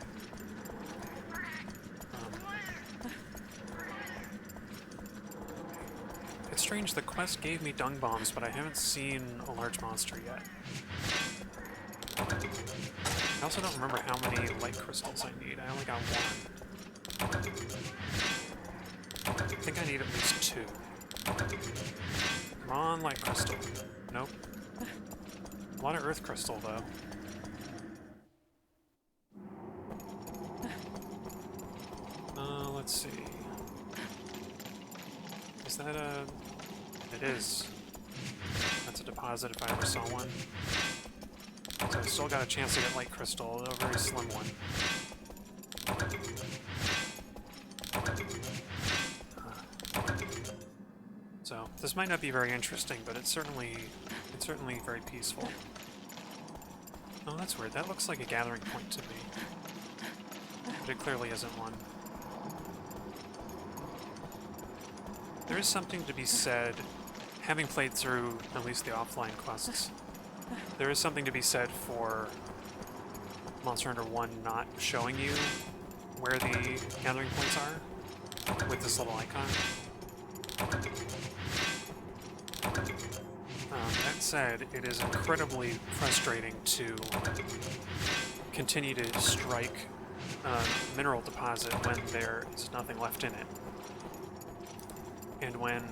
It's strange, the quest gave me dung bombs, but I haven't seen a large monster yet. I also don't remember how many light crystals I need. I only got 1. I think I need at least 2. Come on, light crystal. Nope. A lot of earth crystal, though. Let's see. Is that a... it is. That's a deposit if I ever saw one. So I still got a chance to get light crystal, though a very slim one. So, this might not be very interesting, but it's certainly very peaceful. Oh, that's weird. That looks like a gathering point to me. But it clearly isn't one. There is something to be said, having played through at least the offline quests, there is something to be said for Monster Hunter 1 not showing you where the gathering points are with this little icon. That said, it is incredibly frustrating to continue to strike a mineral deposit when there is nothing left in it. And when,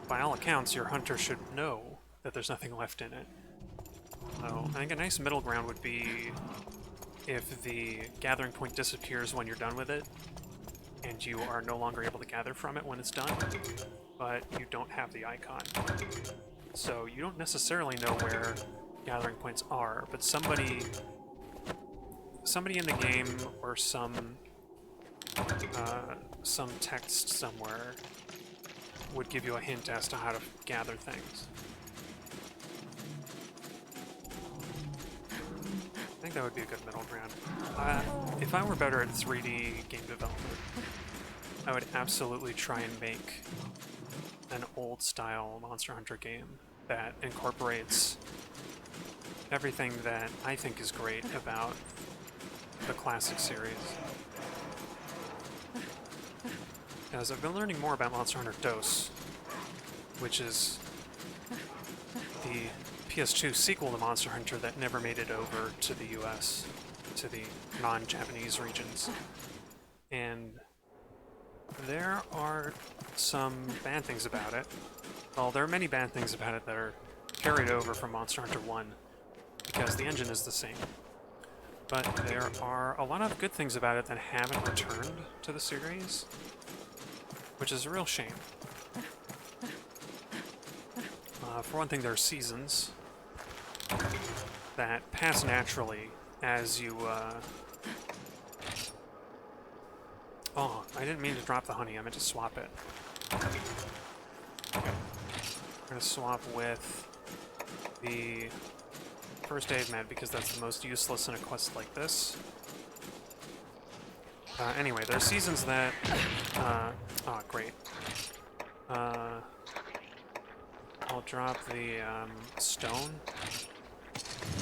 by all accounts, your hunter should know that there's nothing left in it. So I think a nice middle ground would be if the gathering point disappears when you're done with it, and you are no longer able to gather from it when it's done, but you don't have the icon. So you don't necessarily know where gathering points are, but somebody in the game or some text somewhere would give you a hint as to how to gather things. I think that would be a good middle ground. If I were better at 3D game development, I would absolutely try and make an old-style Monster Hunter game that incorporates everything that I think is great about the classic series. As I've been learning more about Monster Hunter DOS, which is the PS2 sequel to Monster Hunter that never made it over to the US, to the non-Japanese regions. And there are some bad things about it. Well, there are many bad things about it that are carried over from Monster Hunter 1, because the engine is the same. But there are a lot of good things about it that haven't returned to the series, which is a real shame. For one thing, there are seasons that pass naturally as you, Oh, I didn't mean to drop the honey, I meant to swap it. Okay. I'm gonna swap with the first aid med because that's the most useless in a quest like this. Anyway, there are seasons that... oh, great. I'll drop the stone.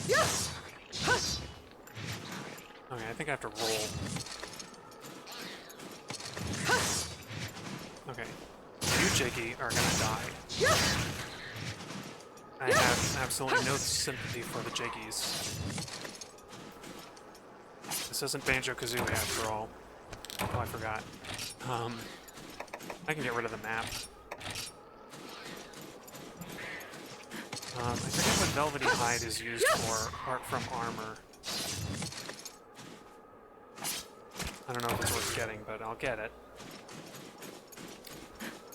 Yes! Okay, I think I have to roll. Okay. You, Jiggy, are gonna die. I have absolutely no sympathy for the Jiggies. This isn't Banjo-Kazooie after all. Oh, I forgot. I can get rid of the map. I forget what Velvety Hide is used for, apart from armor. I don't know if it's worth getting, but I'll get it.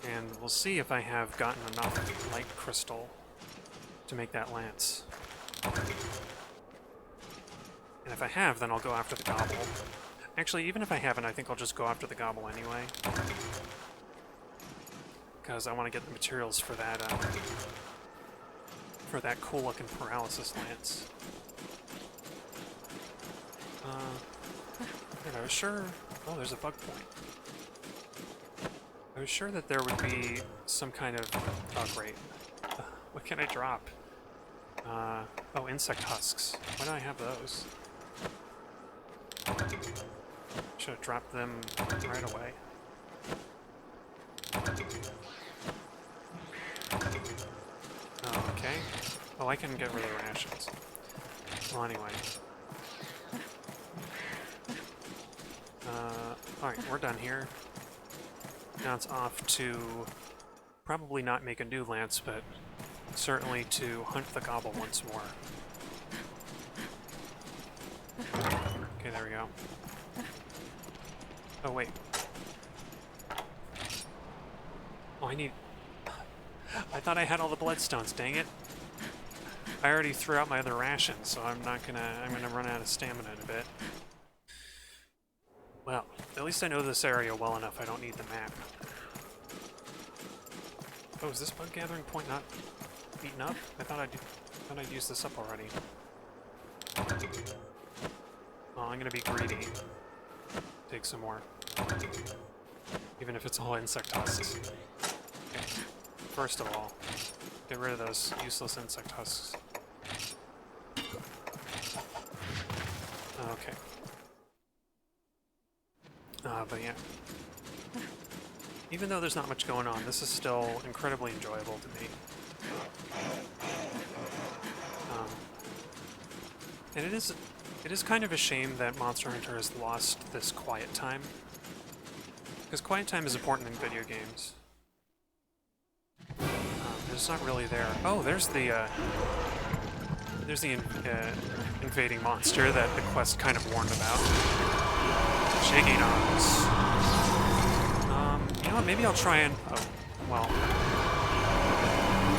And we'll see if I have gotten enough light crystal to make that lance. And if I have, then I'll go after the gobble. Actually, even if I haven't, I think I'll just go after the gobble anyway. Because I want to get the materials for that cool-looking paralysis lance. I was sure... Oh, there's a bug point. I was sure that there would be some kind of... Oh, great. What can I drop? Oh, insect husks. Why do I have those? Should have dropped them right away. Oh, okay. Oh, I can get rid of the rations. Well, anyway. Alright, we're done here. Now it's off to probably not make a new lance, but certainly to hunt the gobble once more. Okay, there we go. Oh, wait. Oh, I need... I thought I had all the bloodstones, dang it. I already threw out my other rations, so I'm gonna run out of stamina in a bit. Well, at least I know this area well enough I don't need the map. Oh, is this bug gathering point not beaten up? I thought I'd used this up already. Oh, I'm gonna be greedy. Take some more. Even if it's all insect husks. Okay. First of all, get rid of those useless insect husks. Okay. But yeah. Even though there's not much going on, this is still incredibly enjoyable to me. And it is kind of a shame that Monster Hunter has lost this quiet time. Because quiet time is important in video games. It's not really there. Oh, there's the invading monster that the quest kind of warned about. Jiggy Nox. You know what, maybe I'll try and... Oh, well...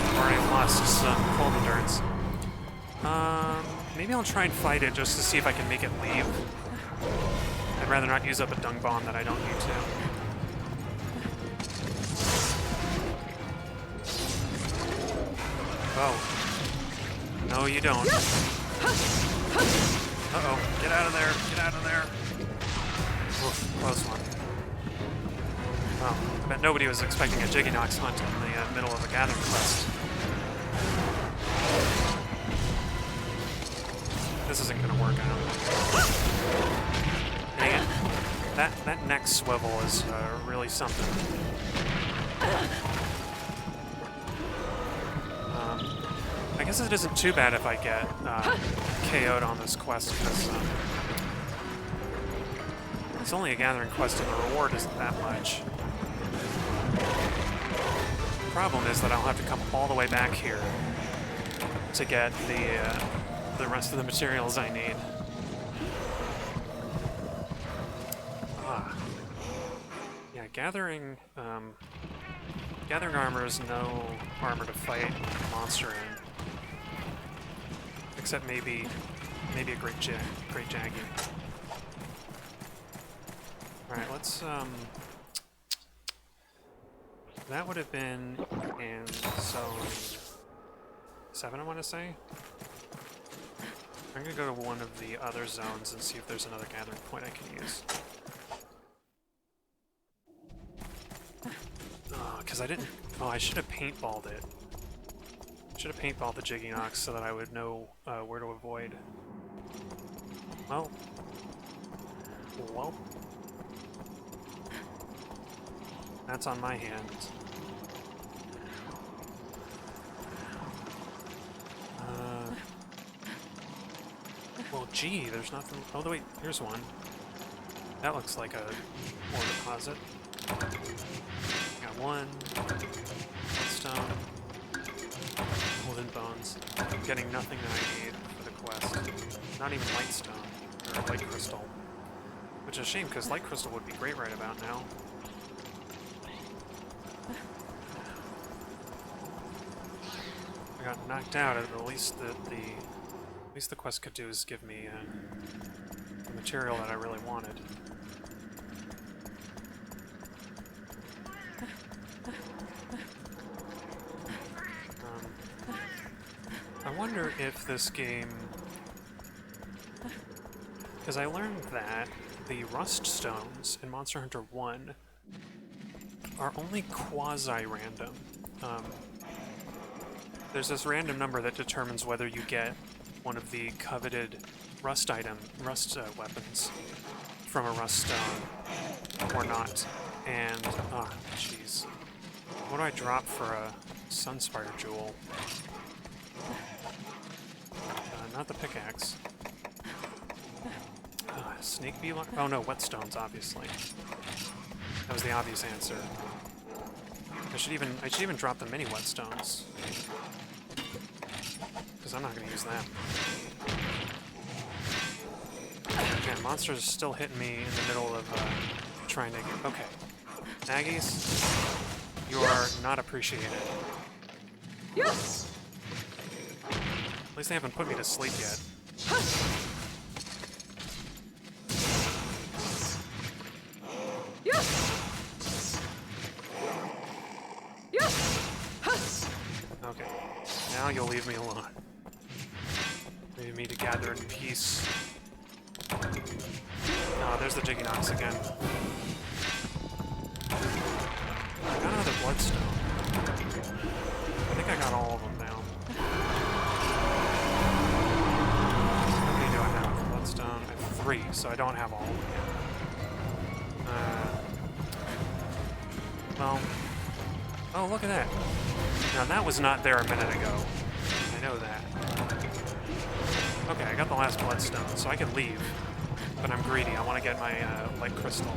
I've already lost some cold endurance. Maybe I'll try and fight it just to see if I can make it leave. I'd rather not use up a dung bomb that I don't need to. Oh. No, you don't. Uh-oh. Get out of there. Get out of there. Oof, close one. Well, I bet nobody was expecting a Jiggy Nox hunt in the middle of a gathering quest. This isn't gonna work, I don't think. Dang it. That neck swivel is really something. I guess it isn't too bad if I get KO'd on this quest, because it's only a gathering quest and the reward isn't that much. The problem is that I'll have to come all the way back here to get the rest of the materials I need. Yeah, gathering armor is no armor to fight a monster in. Except maybe a great jaggy. Alright, let's that would have been in zone 7, I want to say. I'm gonna go to one of the other zones and see if there's another gathering point I can use. Because I didn't... Oh, I should have paintballed it. Should have paintballed the Jiggy Nox so that I would know where to avoid. Well. That's on my hands. Well, gee, there's nothing... Oh, wait, here's one. That looks like a ore deposit. Got one. Stone. Golden bones. I'm getting nothing that I need for the quest. Not even light stone. Or light crystal. Which is a shame, because light crystal would be great right about now. I got knocked out, at least the quest could do is give me the material that I really wanted. I wonder if this game... Because I learned that the rust stones in Monster Hunter 1 are only quasi-random. There's this random number that determines whether you get one of the coveted rust weapons from a rust stone or not. And, jeez. What do I drop for a Sun Spider Jewel? Not the pickaxe. Snake bee... Oh no, whetstones, obviously. That was the obvious answer. I should even drop the mini whetstones. Because I'm not going to use them. Okay, monsters are still hitting me in the middle of trying to get... Okay. Aggies, you are not appreciated. Yes. At least they haven't put me to sleep yet. Okay. Now you'll leave me alone. Leave me to gather in peace. Oh, there's the Jiggynox again. I got another Bloodstone. I think I got all of them now. How many do I have? Bloodstone. I have 3, so I don't have all of them yet. Well... Oh, look at that. Now, that was not there a minute ago. I know that. Okay, I got the last Bloodstone, so I can leave. But I'm greedy. I want to get my light crystal.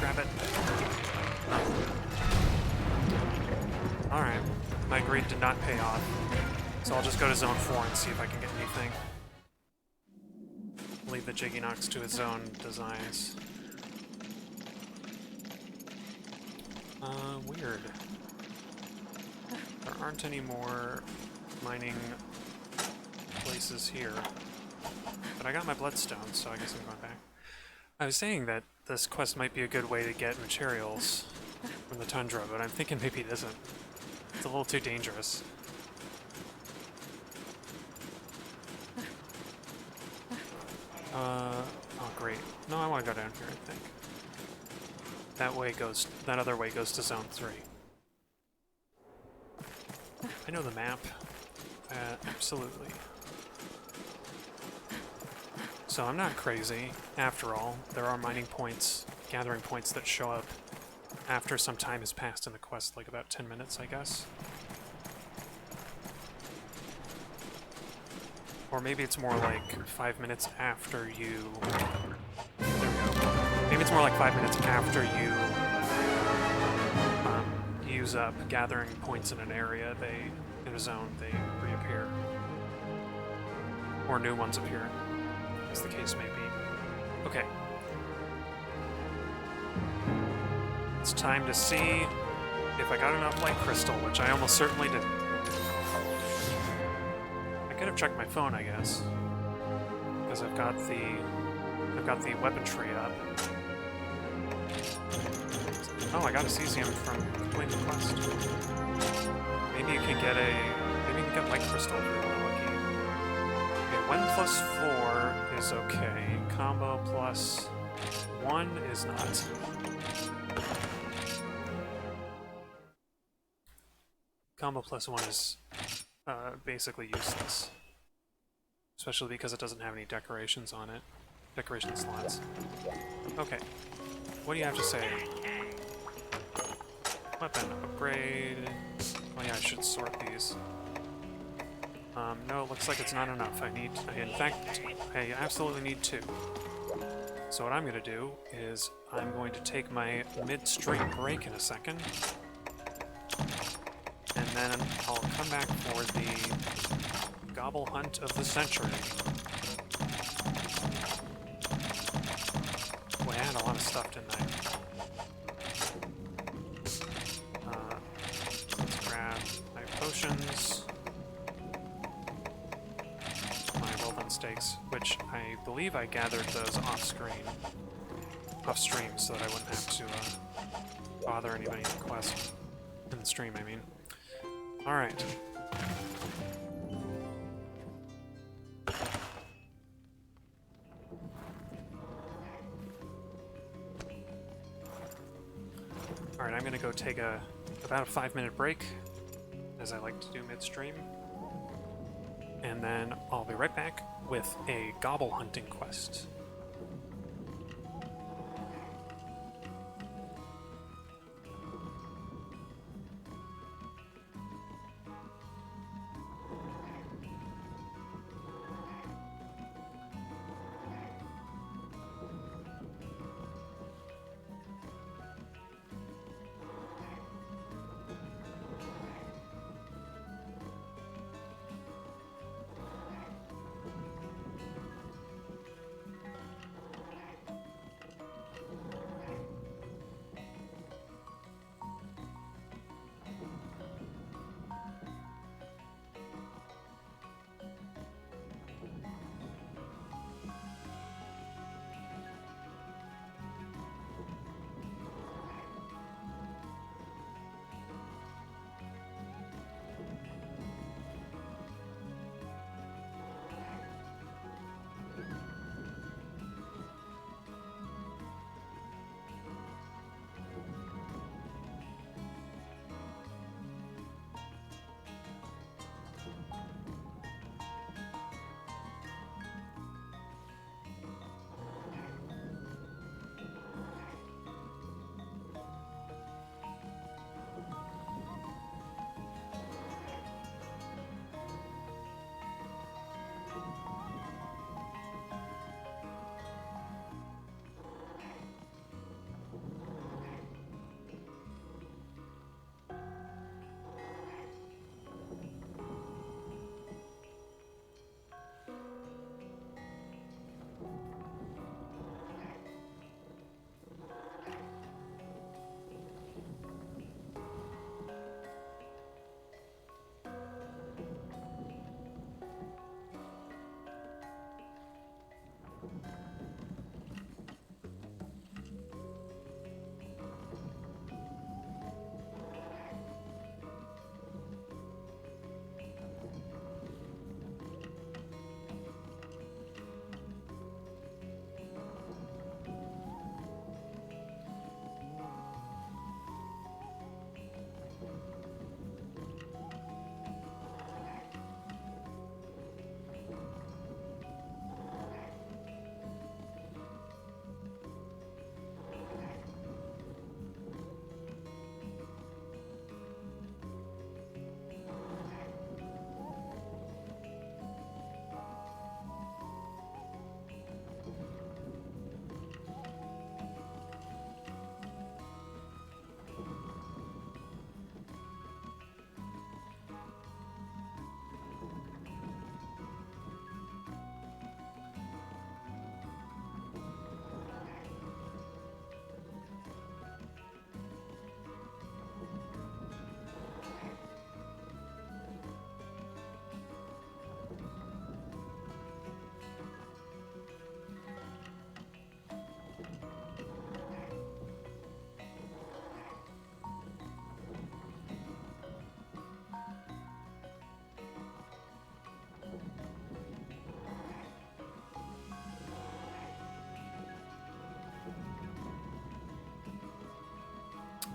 Grab it. Oh. Alright. My greed did not pay off. So I'll just go to Zone 4 and see if I can get anything. Leave the Jiggynox to its own designs. Weird. There aren't any more mining places here. But I got my Bloodstone, so I guess I'm going back. I was saying that this quest might be a good way to get materials from the Tundra, but I'm thinking maybe it isn't. It's a little too dangerous. Oh great. No, I want to go down here, I think. That other way goes to Zone 3. I know the map. Absolutely. So I'm not crazy. After all, there are mining points, gathering points that show up after some time has passed in the quest, like about 10 minutes, I guess. Or maybe it's more like 5 minutes after you... There we go. Maybe it's more like 5 minutes after you use up gathering points in an area, in a zone, they reappear. Or new ones appear, as the case may be. Okay. It's time to see if I got enough light crystal, which I almost certainly didn't. I could have checked my phone, I guess, because I've got the weapon tree up. Oh, I got a cesium from completing the quest. Maybe you can get light crystal if you're really lucky. Okay, 1 plus 4 is okay. Combo plus 1 is not. Combo plus 1 is basically useless. Especially because it doesn't have any decorations on it. Decoration slots. Okay. What do you have to say? Weapon upgrade. Oh yeah, I should sort these. No, looks like it's not enough. In fact, I absolutely need 2. So what I'm going to do is I'm going to take my midstream break in a second. And then I'll come back for the Gobble Hunt of the Century. Boy, I had a lot of stuff, didn't I? Let's grab my potions. My well-done steaks, which I believe I gathered those off-stream, so that I wouldn't have to bother anybody in the quest. In the stream, I mean. Alright. Alright, I'm gonna go take about a 5-minute break, as I like to do midstream. And then I'll be right back with a gobble hunting quest.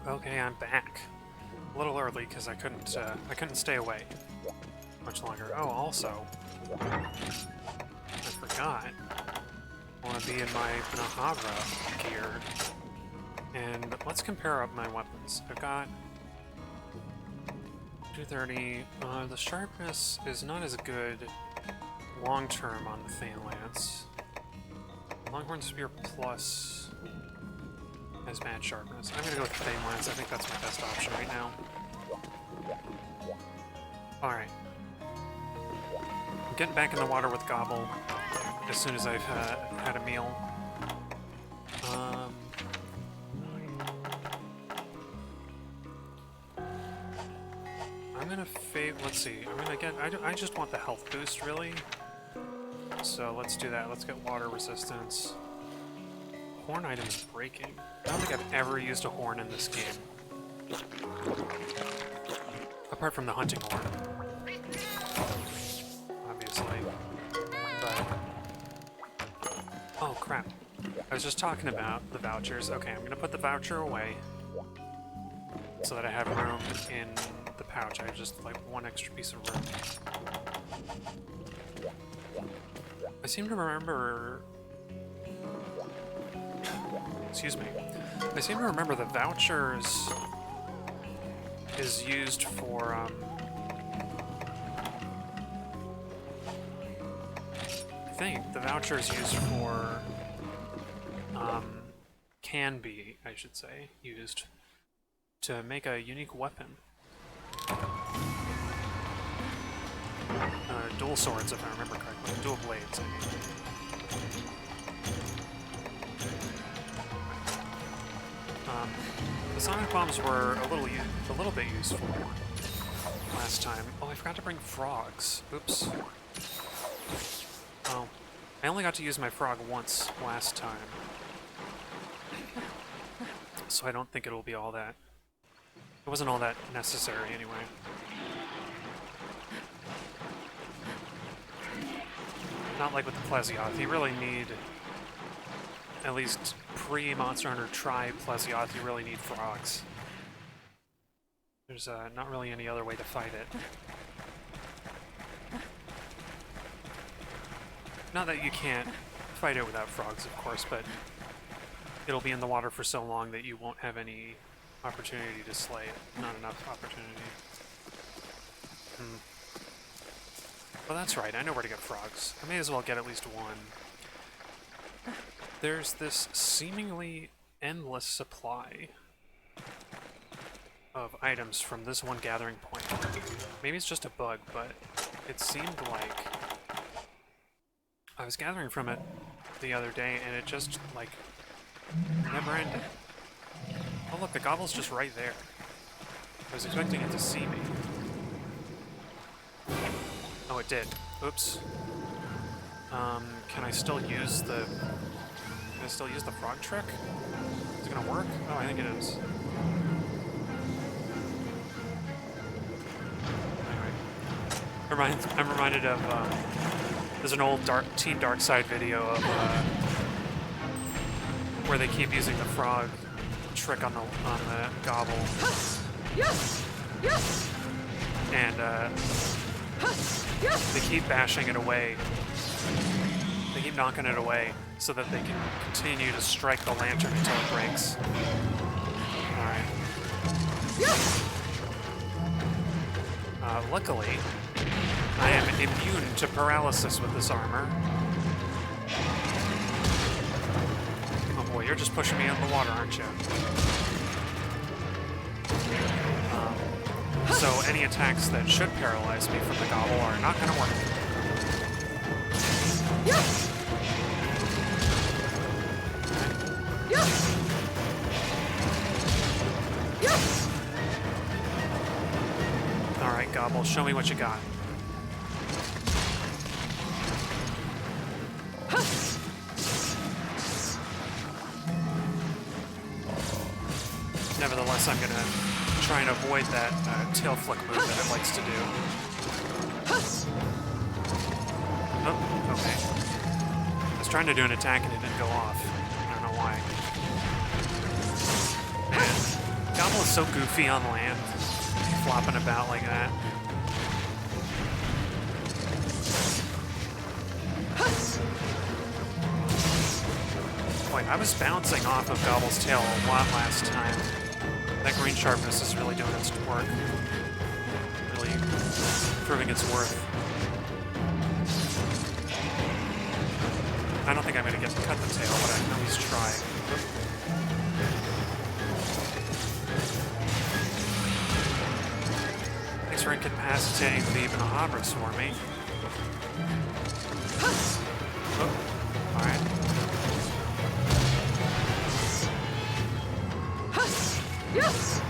Okay, I'm back. A little early because I couldn't stay away much longer. Oh, also, I forgot. I want to be in my Nahara gear. And let's compare up my weapons. I've got 230. The sharpness is not as good long-term on the Thane Lance. Longhorn Spear plus has bad sharpness. I'm gonna go with the Thane Lance. I think that's my best option right now. Alright. I'm getting back in the water with Gobble as soon as I've had a meal. I'm gonna let's see. I'm gonna get. I just want the health boost, really. So let's do that. Let's get water resistance. Horn item is breaking. I don't think I've ever used a horn in this game. Apart from the hunting horn. Obviously. But... oh, crap. I was just talking about the vouchers. Okay, I'm gonna put the voucher away so that I have room in the pouch. I have just, like, one extra piece of room. I seem to remember... excuse me. I seem to remember the vouchers is used for, I think the voucher is used for, can be, I should say, used to make a unique weapon. Dual swords, if I remember correctly. Dual blades, I mean. The sonic bombs were a little bit useful last time. Oh, I forgot to bring frogs. Oops. Oh, I only got to use my frog once last time, so I don't think it'll be all that. It wasn't all that necessary anyway. Not like with the Plesioth. You really need, at least pre-Monster Hunter Plesioth, you really need frogs. There's not really any other way to fight it. Not that you can't fight it without frogs, of course, but it'll be in the water for so long that you won't have any opportunity to slay it. Not enough opportunity. Well, that's right, I know where to get frogs. I may as well get at least one. There's this seemingly endless supply of items from this one gathering point. Maybe it's just a bug, but it seemed like I was gathering from it the other day and it just, like, never ended. Oh look, the gobble's just right there. I was expecting it to see me. Oh, it did. Oops. Can I still use the... Can I still use the frog trick? Is it gonna work? Oh, I think it is. Anyway. I'm reminded of, there's an old Team Darkside video of, where they keep using the frog trick on the gobble. Yes! Yes! And, they keep bashing it away. They keep knocking it away so that they can continue to strike the lantern until it breaks. Alright. Luckily, I am immune to paralysis with this armor. Oh boy, you're just pushing me in the water, aren't you? So any attacks that should paralyze me from the gobble are not going to work. Yes! Yes! Yes! Alright, Gobble, show me what you got. Nevertheless, I'm going to try and avoid that tail flick move that it likes to do. Oh, okay. I was trying to do an attack and it didn't go off. I don't know why. Man. Gobble is so goofy on land, flopping about like that. Boy, I was bouncing off of Gobble's tail a lot last time. That green sharpness is really doing its work. Really proving its worth. I don't think I'm gonna get to cut the tail, but I can always try. Thanks for incapacitating the Benahobras for me. Oh, alright. Yes!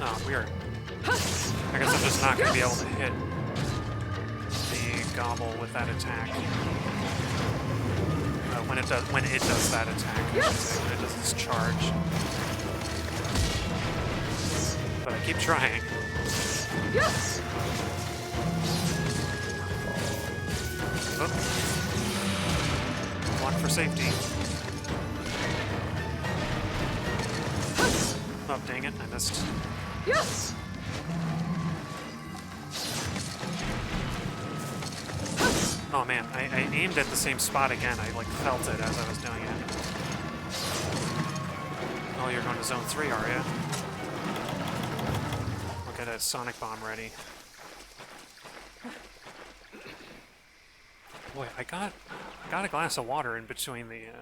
Oh, weird. I guess I'm just not gonna be able to hit the Gobble with that attack. When it does that attack, I should say, when it does its charge. But I keep trying. Yes! Oh. Block for safety. Oh, dang it, I missed. Yes! Oh man, I aimed at the same spot again. I like felt it as I was doing it. Oh, you're going to zone 3, are you? We'll get a sonic bomb ready. Boy, I got a glass of water in between the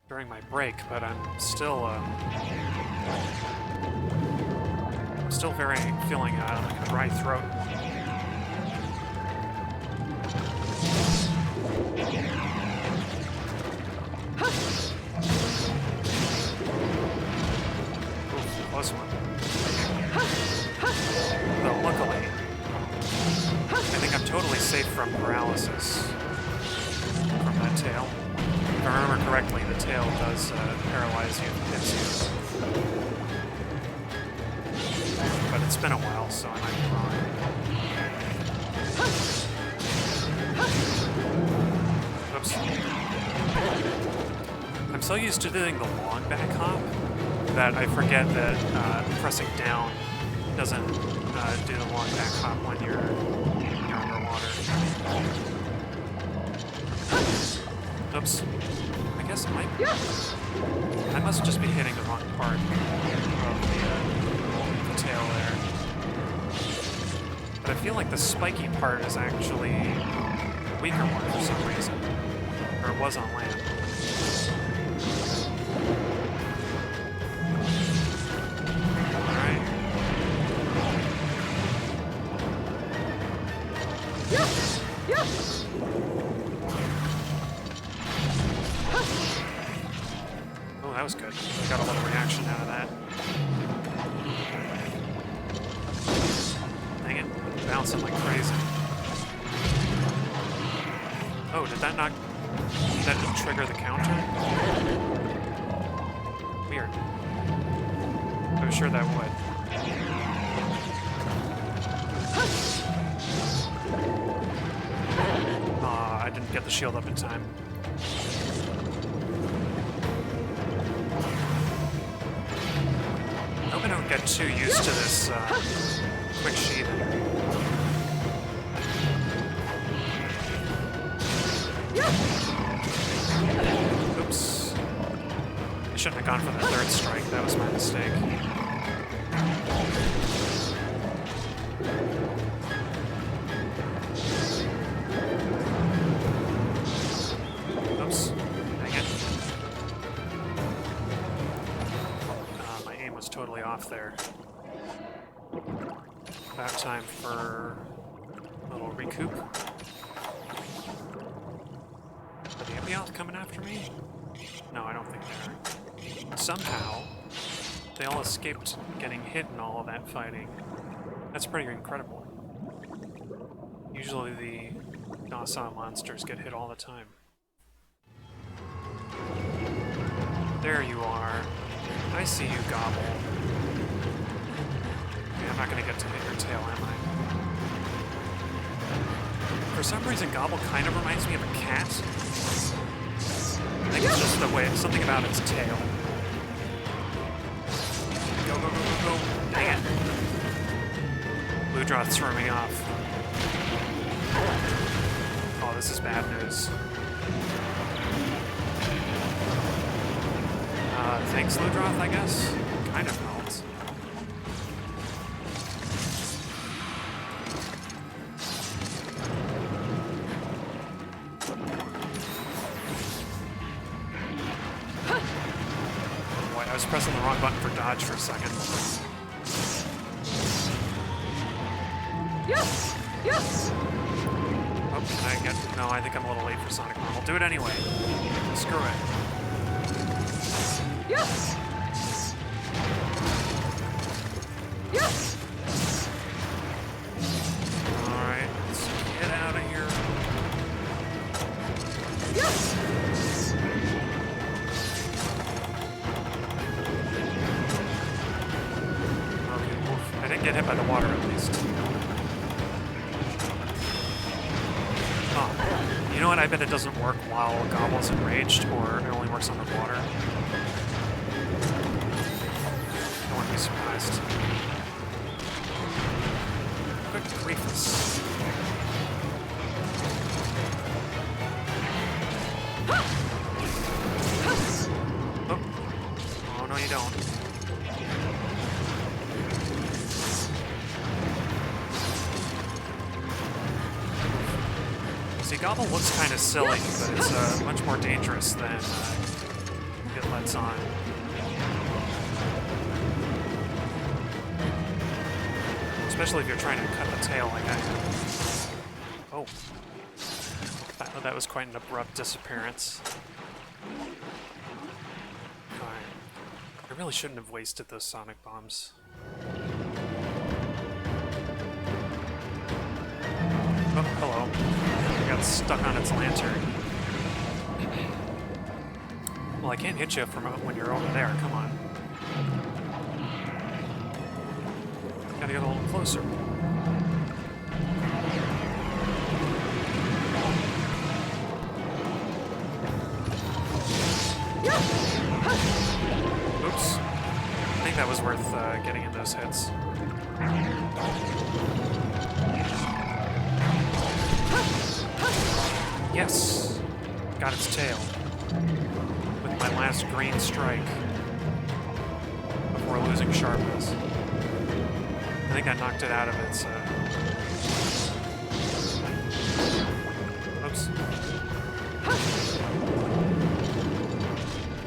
during my break, but I'm still feeling like a dry throat. Ooh, close one. Though luckily, I think I'm totally safe from paralysis from that tail. If I remember correctly, the tail does paralyze you if it hits you. But it's been a while, so I might be wrong. Oops. I'm so used to doing the long back hop that I forget that pressing down doesn't do the long back hop when you're underwater. Oops. I guess I must just be hitting the wrong part of the tail there. But I feel like the spiky part is actually the weaker one for some reason. Or it was on land. Alright. Yes! Yes! Oh, that was good. Got a little reaction out of that. Dang it. Bouncing like crazy. Oh, did that not... Did that just trigger the counter? Weird. I was sure that would. I didn't get the shield up in time. I hope I don't get too used to this quick sheathing. Oops. I shouldn't have gone for the third strike. That was my mistake. Oops. Dang it. My aim was totally off there. About time for a little recoup. Are the Ambioth coming after me? No, I don't think they are. Somehow, they all escaped getting hit in all of that fighting. That's pretty incredible. Usually the docile monsters get hit all the time. There you are. I see you, Gobble. Okay, I'm not gonna get to hit your tail, am I? For some reason, Gobble kind of reminds me of a cat. I think it's just the way, something about its tail. Go, go, go, go, go. Dang it. Blue Draw threw me off. Oh, this is bad news. Thanks, Ludroth, I guess. Kind of helped. Boy, I was pressing the wrong button for dodge for a second. Yes! Yes! Oh, can I get... No, I think I'm a little late for Sonic Boom. I'll do it anyway. Screw it. Yes! Yes! Alright, let's get out of here. Yes! Okay, oof. I didn't get hit by the water at least. Oh. You know what? I bet it doesn't work while Gobble's enraged, or it only works underwater. I wouldn't be surprised. Quick Queefus. Oh. Oh, no, you don't. See, Gobble looks kind of silly, but it's much more dangerous than it lets on. Especially if you're trying to cut the tail like I am. Oh. That was quite an abrupt disappearance. Alright. I really shouldn't have wasted those sonic bombs. Oh, hello. I got stuck on its lantern. Well, I can't hit you from when you're over there. Come on. Gotta get a little closer. Oops. I think that was worth getting in those hits. Yes! Got its tail. With my last green strike. Before losing sharpness. I think I knocked it out of its, Oops.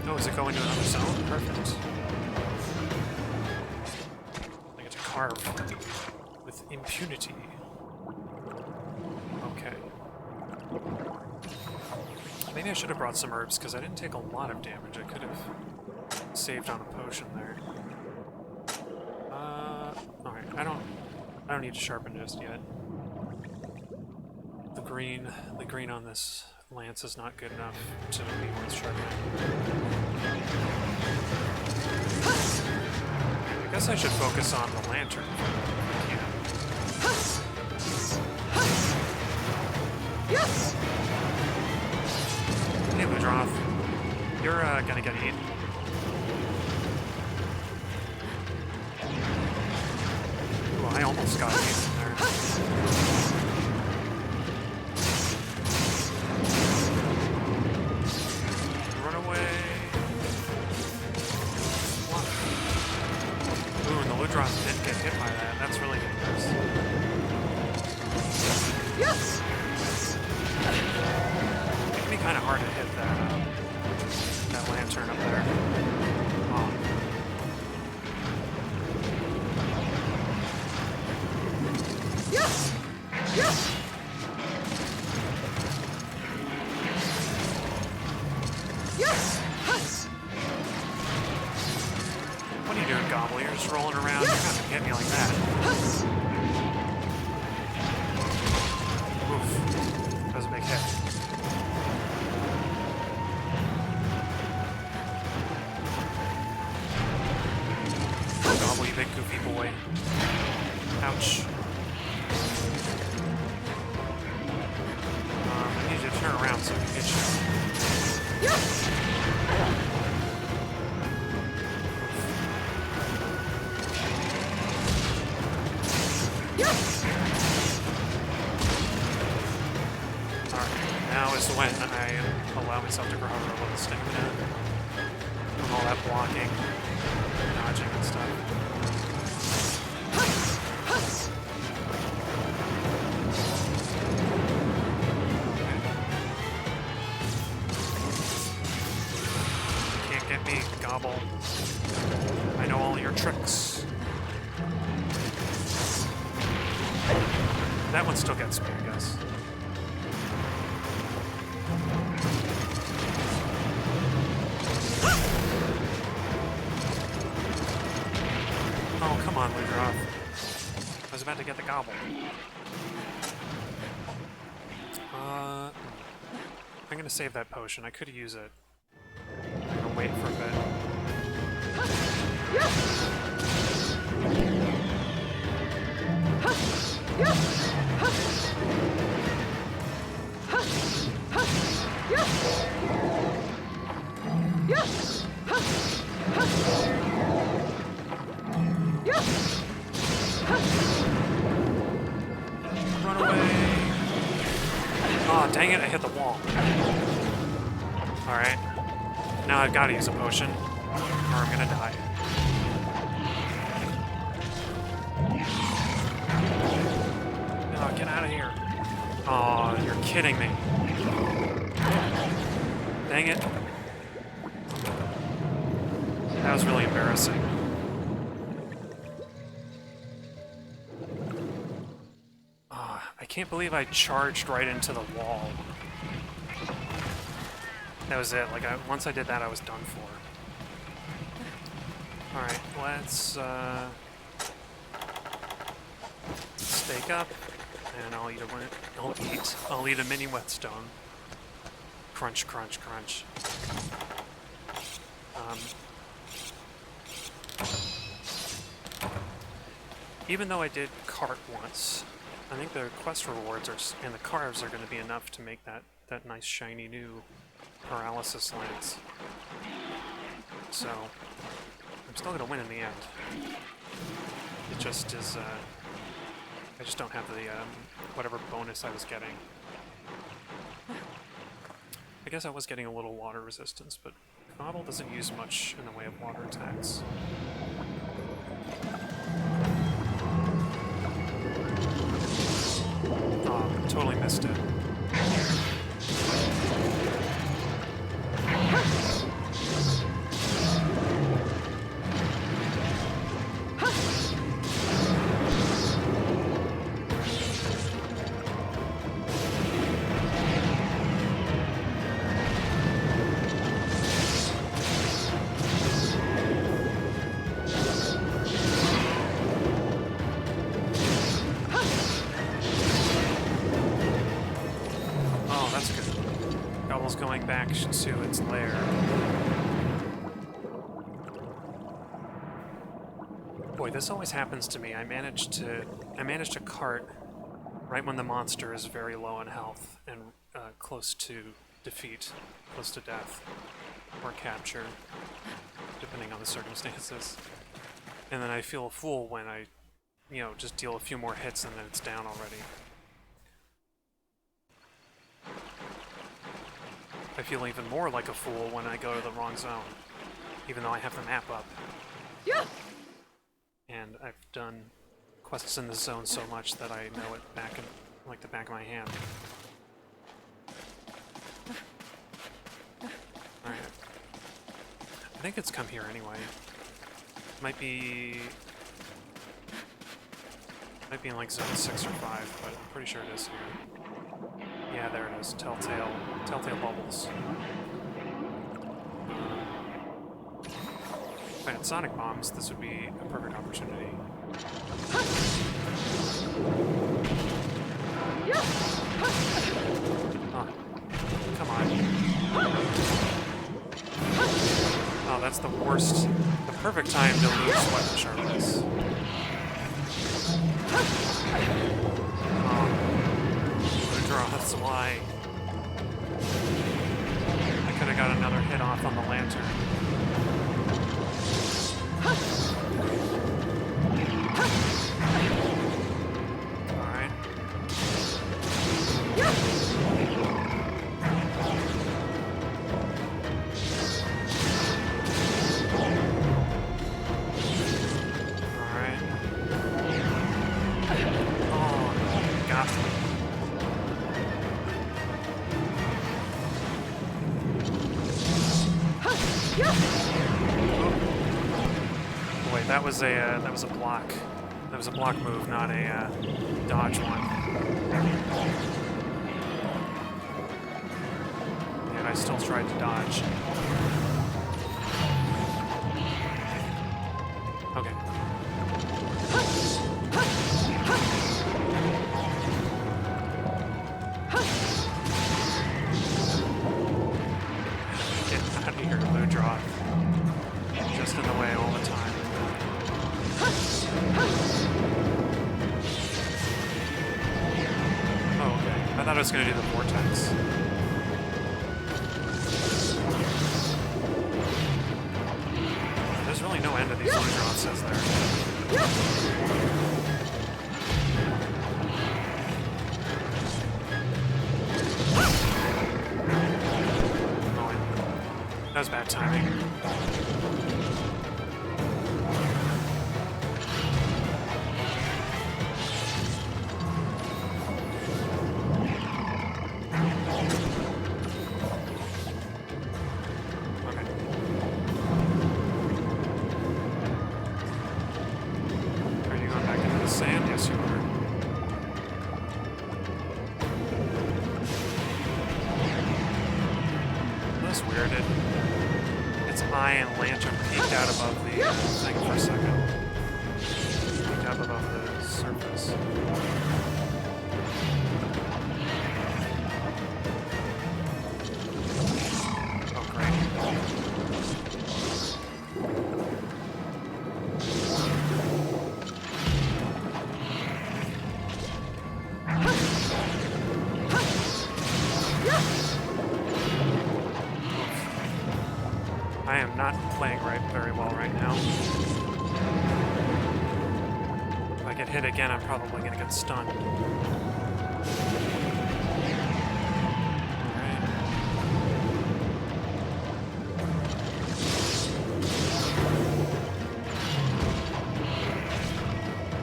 Oh, is it going to another zone? Perfect. I get to carve with impunity. Okay. Maybe I should have brought some herbs, because I didn't take a lot of damage. I could have saved on a potion there. Alright, I don't need to sharpen just yet. The green on this lance is not good enough to be worth sharpening. I guess I should focus on the lantern. Yeah. Yes! Hey, Ludroth. You're gonna get eaten. Ooh, I almost got eaten there. Run away. Ooh, and the Ludroth didn't get hit by that. That's really dangerous. Yes! It'd be kind of hard to hit that lantern up there. Oh. Yes! Yes! Yes! Yes! What are you doing, Gobble? You're just rolling around. You're not gonna hit me like that. Yes! Oof. That was a big hit. Gobble, you big goofy boy. Ouch. I need you to turn around so I can hit you. Yes! now is when I allow myself to recover a little stamina from all that blocking, dodging and stuff. Can't get me, Gobble. I know all your tricks. That one still gets me, I guess. Oh, come on, Ludroth. I was about to get the Gobble. I'm gonna save that potion. I could use it. I'm gonna wait for a bit. Run away! Oh, dang it, I hit the wall. Alright. Now I've got to use a potion, or I'm gonna die. Oh, get out of here. Oh, you're kidding me. Dang it. That was really embarrassing. I can't believe I charged right into the wall. That was it. Like, once I did that, I was done for. Alright, let's stake up, and I'll eat I'll eat a mini whetstone. Crunch, crunch, crunch. Even though I did cart once, I think the quest rewards and the carves are going to be enough to make that nice shiny new paralysis lance. So I'm still going to win in the end. It just is. I just don't have the whatever bonus I was getting. I guess I was getting a little water resistance, but Gobble doesn't use much in the way of water attacks. Oh, totally missed it. Going back to its lair. Boy, this always happens to me. I manage to cart right when the monster is very low in health and close to defeat, close to death, or capture, depending on the circumstances. And then I feel a fool when I, just deal a few more hits and then it's down already. I feel even more like a fool when I go to the wrong zone, even though I have the map up. Yeah. And I've done quests in this zone so much that I know it back in, like, the back of my hand. Alright. I think it's come here anyway. Might be in like zone 6 or 5, but I'm pretty sure it is here. Yeah, there it is. Telltale bubbles. If I had sonic bombs, this would be a perfect opportunity. Oh, come on. Oh, that's the worst. The perfect time to lose weapon sharpness. That's why I could have got another hit off on the lantern. Alright. Oh, wait, that was a block. That was a block move, not a dodge one. And I still tried to dodge. Okay. Get out of here, blue draw. Just in the way all the time. Oh, okay. I thought I was going to do the vortex. There's really no end to these blue draw, says there. That was bad timing. Okay. Are you going back into the sand? Yes, you are. That's weird. Its eye and lantern peeked out above the thing for a second. Peeked up above the surface. Oh, great. I am not playing very well right now. If I get hit again, I'm probably going to get stunned. Alright.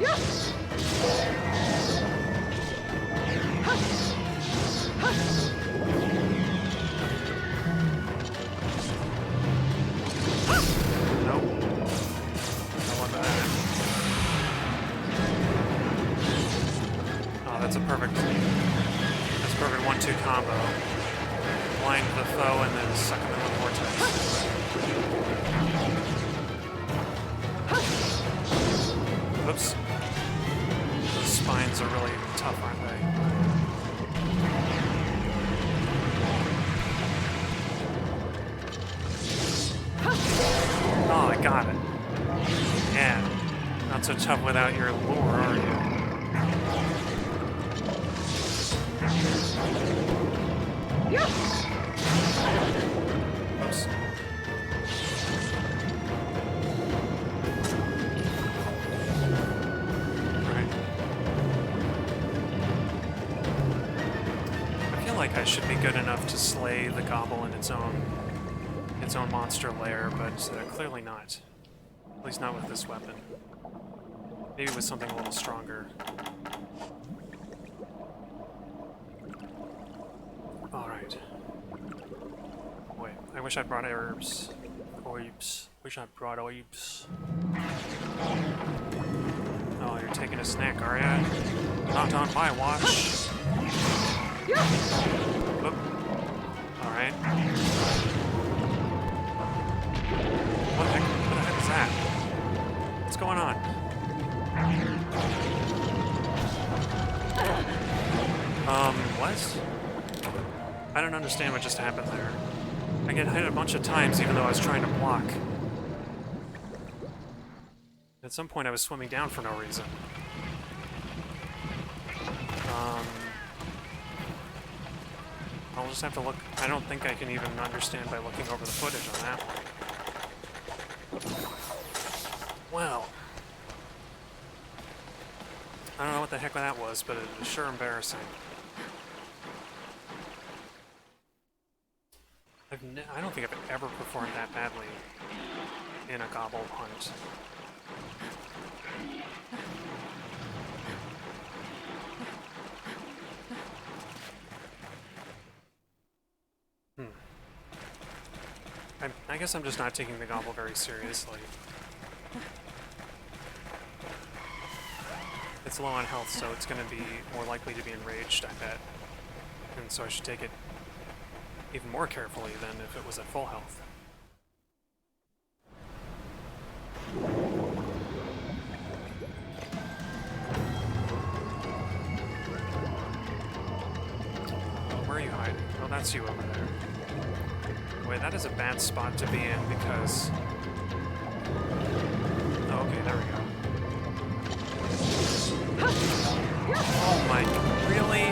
Yes! Nope. Don't want that. Oh, that's a perfect 1-2 combo. Blind the foe and then suck him in the vortex. Oops. Those spines are really tough, aren't they? Oh, I got it. Yeah. Not so tough without your lure, are you? Oops. Right. I feel like I should be good enough to slay the gobble in its own monster lair, but clearly not. At least not with this weapon. Maybe with something a little stronger. Alright. Wait, I wish I'd brought herbs. Orbs. Wish I'd brought orbs. Oh, you're taking a snack, are ya? Not on my watch. Oop. Alright. What the heck is that? What's going on? What? I don't understand what just happened there. I get hit a bunch of times even though I was trying to block. At some point I was swimming down for no reason. I'll just have to look. I don't think I can even understand by looking over the footage on that one. Well. I don't know what the heck that was, but it was sure embarrassing. I don't think I've ever performed that badly in a gobble hunt. I guess I'm just not taking the gobble very seriously. It's low on health, so it's going to be more likely to be enraged, I bet. And so I should take it even more carefully than if it was at full health. Where are you hiding? Oh, that's you over there. Wait, that is a bad spot to be in because... Oh, okay, there we go. Oh my... Really?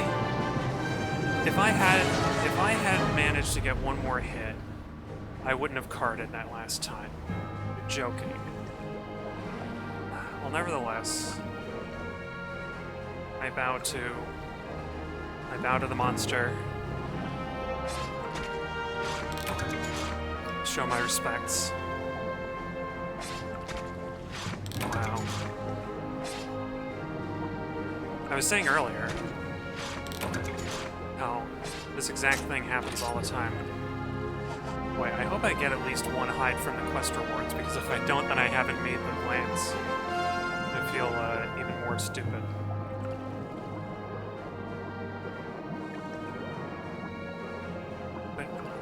If I had managed to get one more hit, I wouldn't have carded that last time. You're joking. Well, nevertheless, I bow to the monster. Show my respects. Wow. I was saying earlier how this exact thing happens all the time. Boy, I hope I get at least one hide from the quest rewards, because if I don't, then I haven't made the plans. I feel even more stupid.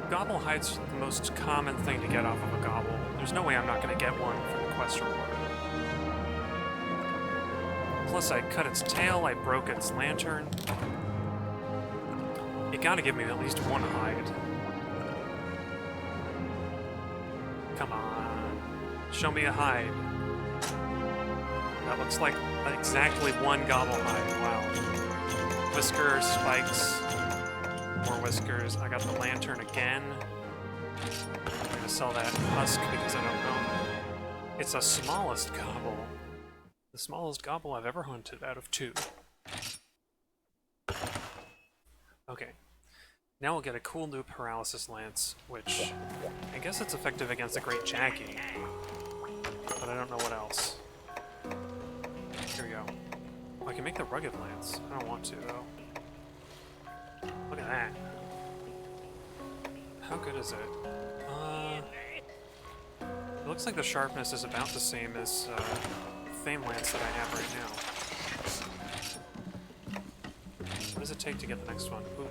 Gobble hide's the most common thing to get off of a gobble. There's no way I'm not going to get one from the quest reward. Plus, I cut its tail, I broke its lantern. You gotta give me at least one hide. Come on. Show me a hide. That looks like exactly one gobble hide. Wow. Whiskers, spikes. More whiskers. I got the lantern again. I'm gonna sell that husk because I don't know. It's a smallest gobble. The smallest gobble I've ever hunted out of 2. Okay. Now we'll get a cool new paralysis lance, which I guess it's effective against the Great Jackie. But I don't know what else. Here we go. Oh, I can make the rugged lance. I don't want to though. Look at that. How good is it? It looks like the sharpness is about the same as Thane lance that I have right now. What does it take to get the next one? Ooh,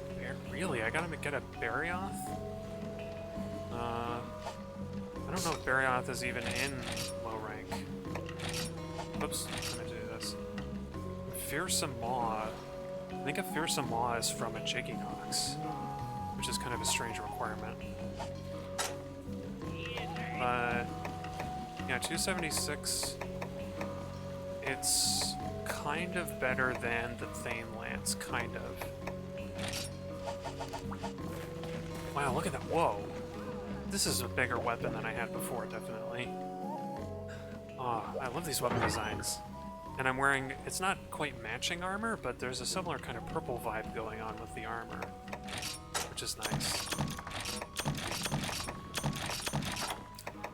really? I gotta get a Barioth? I don't know if Barioth is even in low rank. Oops, I'm gonna do this. Fearsome Maw. I think a Fearsome Maw is from a Jiggynox, which is kind of a strange requirement. But yeah, 276. It's kind of better than the Thane lance, kind of. Wow, look at that! Whoa, this is a bigger weapon than I had before, definitely. Oh, I love these weapon designs. And I'm wearing, it's not quite matching armor, but there's a similar kind of purple vibe going on with the armor, which is nice.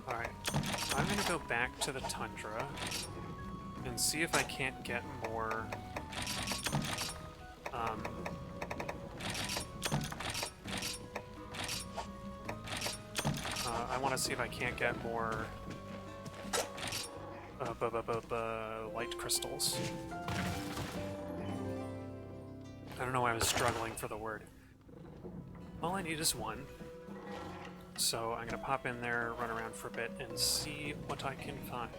Alright, I'm gonna go back to the Tundra and see if I can't get more, I want to see if I can't get more light crystals. I don't know why I was struggling for the word. All I need is one. So I'm gonna pop in there, run around for a bit, and see what I can find.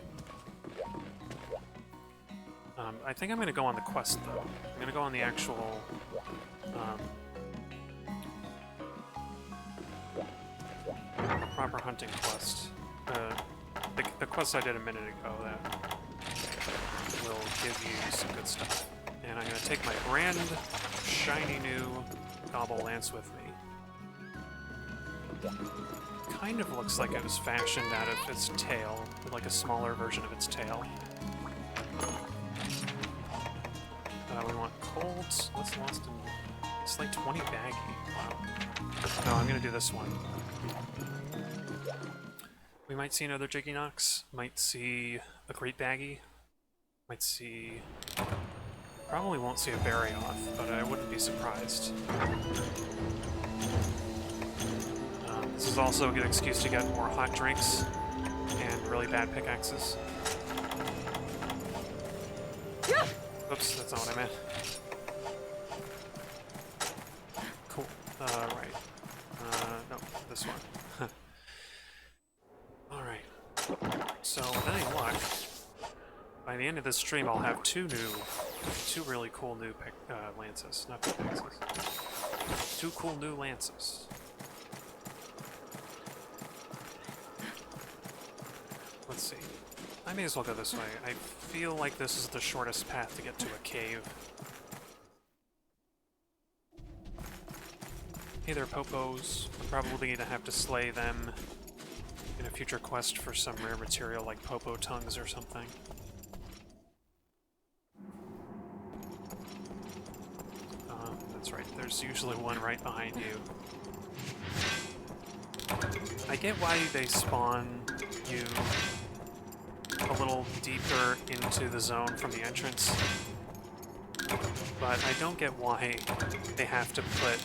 I think I'm gonna go on the quest, though. I'm gonna go on the actual... proper hunting quest. The quest I did a minute ago that will give you some good stuff. And I'm going to take my brand shiny new Gobble Lance with me. Kind of looks like it was fashioned out of its tail, like a smaller version of its tail. We want colds. What's lost in... It's like 20 baggy. Wow. No, I'm going to do this one. We might see another Jiggynox, might see a Great Baggy, might see... Probably won't see a Barioth, but I wouldn't be surprised. This is also a good excuse to get more hot drinks and really bad pickaxes. Yeah. Oops, that's not what I meant. Cool. Right. No, this one. Alright. So, with any luck, by the end of this stream, I'll have two really cool new lances. Not pickaxes. Two cool new lances. Let's see. I may as well go this way. I feel like this is the shortest path to get to a cave. Hey there, Popos. I'm probably going to have to slay them in a future quest for some rare material like Popo tongues or something. That's right, there's usually one right behind you. I get why they spawn you a little deeper into the zone from the entrance, but I don't get why they have to put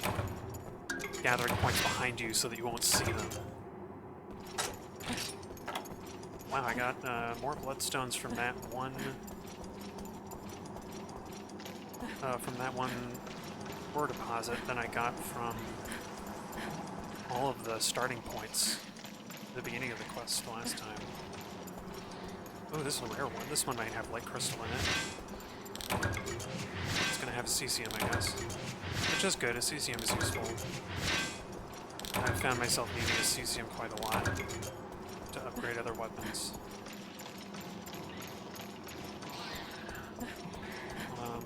gathering points behind you so that you won't see them. Wow, I got more bloodstones from that one ore deposit than I got from all of the starting points at the beginning of the quest last time. Oh, this is a rare one. This one might have light crystal in it. It's gonna have a CCM, I guess. Which is good, a CCM is useful. I've found myself needing a CCM quite a lot to upgrade other weapons.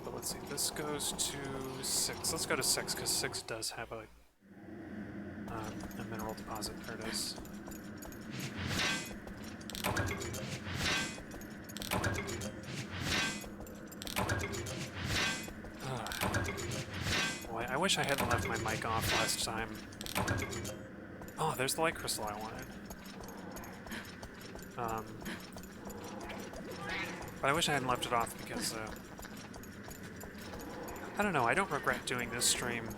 But let's see, this goes to 6. Let's go to 6, because 6 does have a mineral deposit. There it is. Boy, I wish I hadn't left my mic off last time. Oh, there's the light crystal I wanted. But I wish I hadn't left it off because, I don't know, I don't regret doing this stream.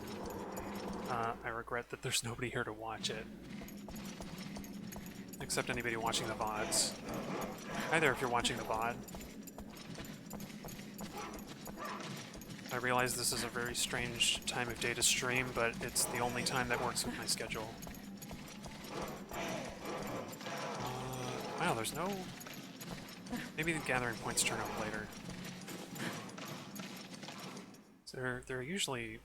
I regret that there's nobody here to watch it. Except anybody watching the VODs. Hi there if you're watching the VOD. I realize this is a very strange time of day to stream, but it's the only time that works with my schedule. Wow, there's no... Maybe the gathering points turn up later. So there are usually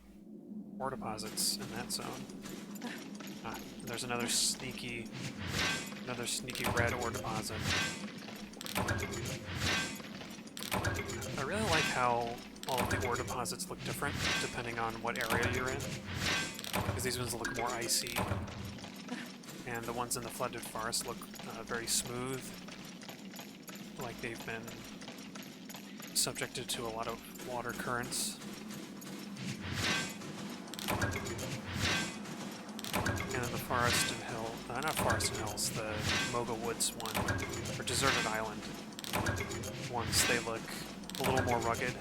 ore deposits in that zone. Ah, and there's another sneaky red ore deposit. I really like how all of the ore deposits look different depending on what area you're in, because these ones look more icy, and the ones in the flooded forest look very smooth, like they've been subjected to a lot of water currents. And then the Forest and Hill, not Forest and Hills, the Moga Woods one, or Deserted Island ones, they look a little more rugged.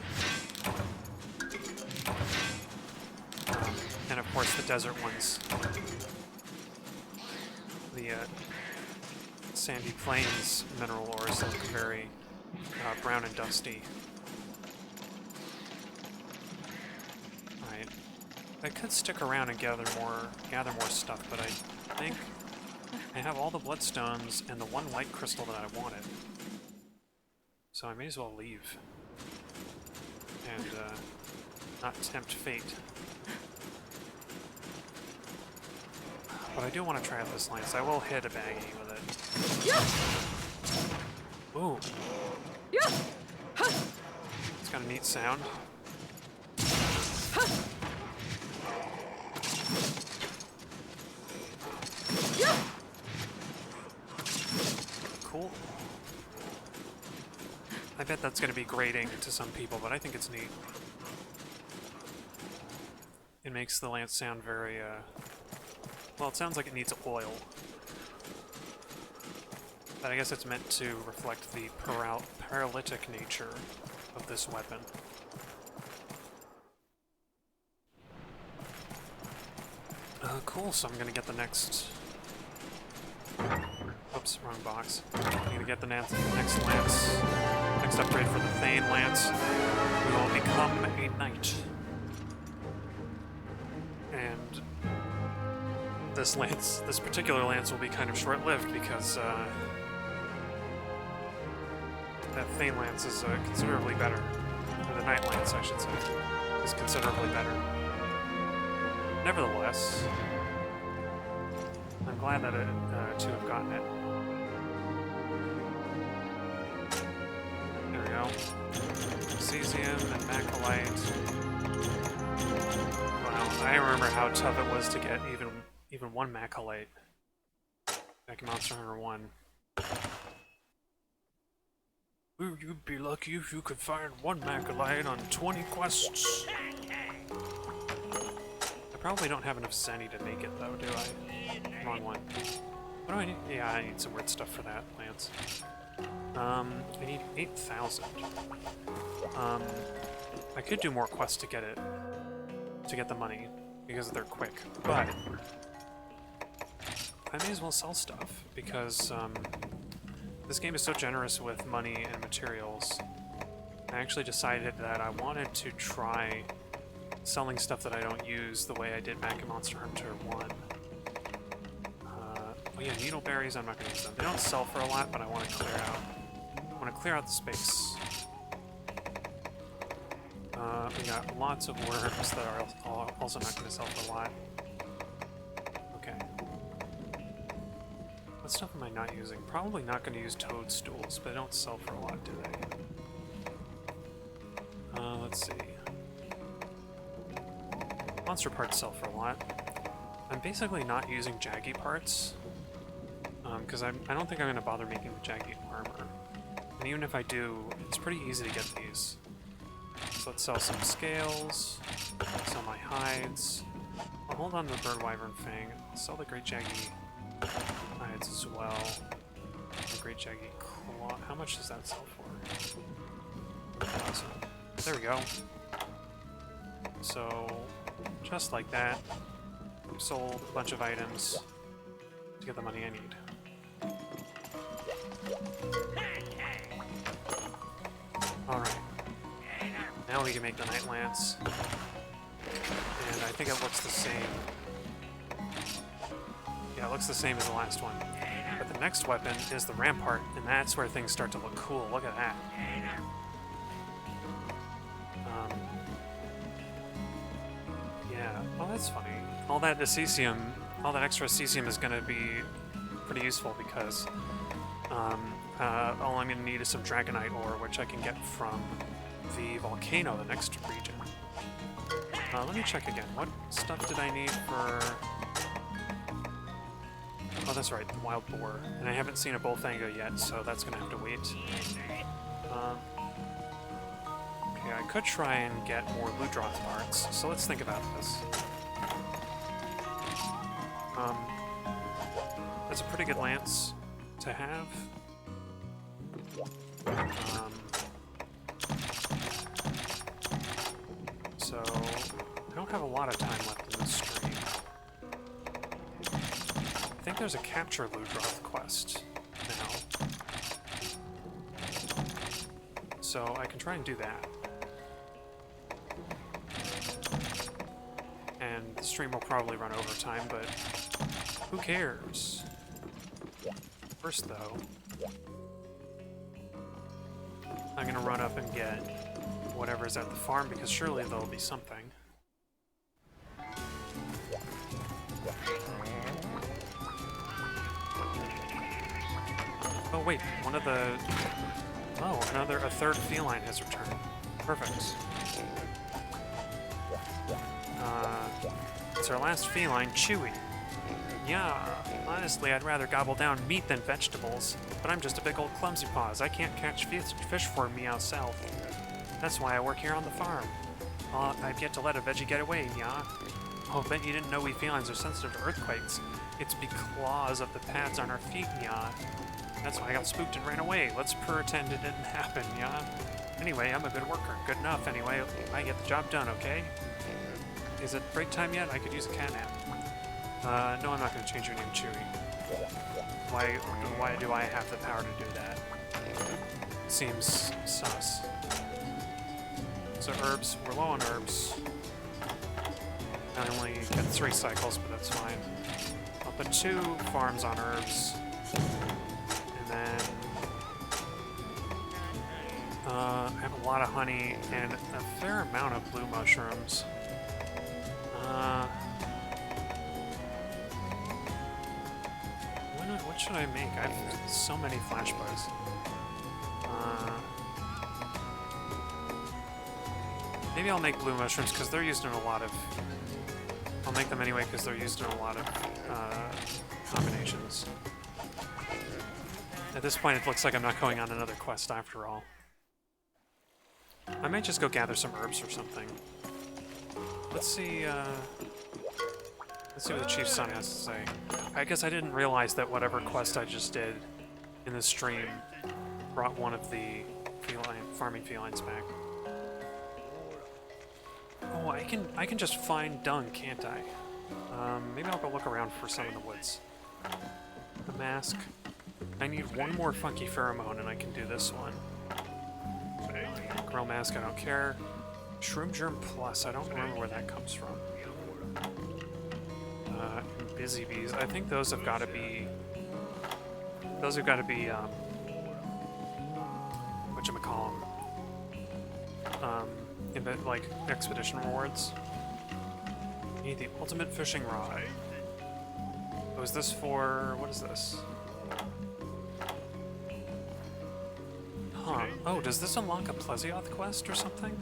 And of course the desert ones, the Sandy Plains mineral ores look very brown and dusty. Right. I could stick around and gather more stuff, but I think I have all the bloodstones and the one light crystal that I wanted. So I may as well leave. And not tempt fate. But I do want to try out this lance. I will hit a baggie with it. Yeah. Ooh. Yeah. Huh. It's got a neat sound. Huh. Yeah. Cool. I bet that's going to be grating to some people, but I think it's neat. It makes the lance sound very, well, it sounds like it needs oil. But I guess it's meant to reflect the paralytic nature of this weapon. Cool, so I'm gonna get the next Oops, wrong box. I'm gonna get the next lance. Next upgrade for the Thane lance. We will become a knight. And this particular lance will be kind of short-lived because that Thane lance is considerably better. Or the Knight lance, I should say, is considerably better. Nevertheless, I'm glad that to have gotten it. There we go. Cesium and Macrolite. Wow, I remember how tough it was to get even one Macrolite back in Monster Hunter 1. Ooh, you'd be lucky if you could find one Macrolite on 20 quests. I probably don't have enough Zenny to make it though, do I? Wrong one. What do I need? Yeah, I need some weird stuff for that, Lance. I need 8,000. I could do more quests to get it, to get the money, because they're quick, but I may as well sell stuff, because this game is so generous with money and materials. I actually decided that I wanted to try selling stuff that I don't use the way I did back in Monster Hunter 1. Oh yeah, needleberries, I'm not going to use them. They don't sell for a lot, but I want to clear out. I want to clear out the space. We got lots of worms that are also not going to sell for a lot. Okay. What stuff am I not using? Probably not going to use toadstools, but they don't sell for a lot, do they? Let's see. Monster parts sell for a lot. I'm basically not using jaggy parts, because I don't think I'm going to bother making the jaggy armor. And even if I do, it's pretty easy to get these. So let's sell some scales, sell my hides. I'll hold on to the bird wyvern fang. I'll sell the great jaggy hides as well. The great jaggy claw. How much does that sell for? 1,000. There we go. So, just like that, we've sold a bunch of items to get the money I need. Alright. Now we can make the Knight Lance. And I think it looks the same. Yeah, it looks the same as the last one. But the next weapon is the Rampart, and that's where things start to look cool. Look at that. Yeah, well that's funny. All that cesium, all that extra cesium is going to be pretty useful because all I'm going to need is some Dragonite ore, which I can get from the volcano, the next region. Let me check again. What stuff did I need for... Oh, that's right, the wild boar. And I haven't seen a bullfanga yet, so that's going to have to wait. Okay, I could try and get more Ludroth parts, so let's think about this. That's a pretty good lance to have. So, I don't have a lot of time left in this stream. I think there's a capture Ludroth quest now. So I can try and do that. And the stream will probably run over time, but who cares? First though, I'm gonna run up and get whatever's at the farm, because surely there'll be something. Oh wait, one of the... Oh, a third feline has returned. Perfect. It's our last feline, Chewy. Yeah, honestly, I'd rather gobble down meat than vegetables, but I'm just a big old clumsy paws. I can't catch fish for me myself. That's why I work here on the farm. I've yet to let a veggie get away, yeah? Oh, bet you didn't know we felines are sensitive to earthquakes. It's because of the pads on our feet, yeah? That's why I got spooked and ran away. Let's pretend it didn't happen, yeah? Anyway, I'm a good worker. Good enough, anyway. I get the job done, okay? Is it break time yet? I could use a cat nap. No, I'm not going to change your name, Chewy. Why do I have the power to do that? Seems sus. So herbs, we're low on herbs. I only get 3 cycles, but that's fine. I'll put 2 farms on herbs. And then I have a lot of honey and a fair amount of blue mushrooms. What should I make? I have so many flash bugs. Maybe I'll make blue mushrooms because they're used in a lot of... I'll make them anyway because they're used in a lot of combinations. At this point it looks like I'm not going on another quest after all. I might just go gather some herbs or something. Let's see what the Chief's Son has to say. I guess I didn't realize that whatever quest I just did in the stream brought one of the farming felines back. Oh, I can just find dung, can't I? Maybe I'll go look around for some in the woods. The mask. I need one more funky pheromone and I can do this one. Grow mask, I don't care. Shroom germ plus, I don't remember where that comes from. Busy bees, I think those have got to be... Those have got to be, whatchamacallem? Like, expedition rewards. You need the ultimate fishing rod. Oh, is this for... what is this? Huh. Oh, does this unlock a Plesioth quest or something?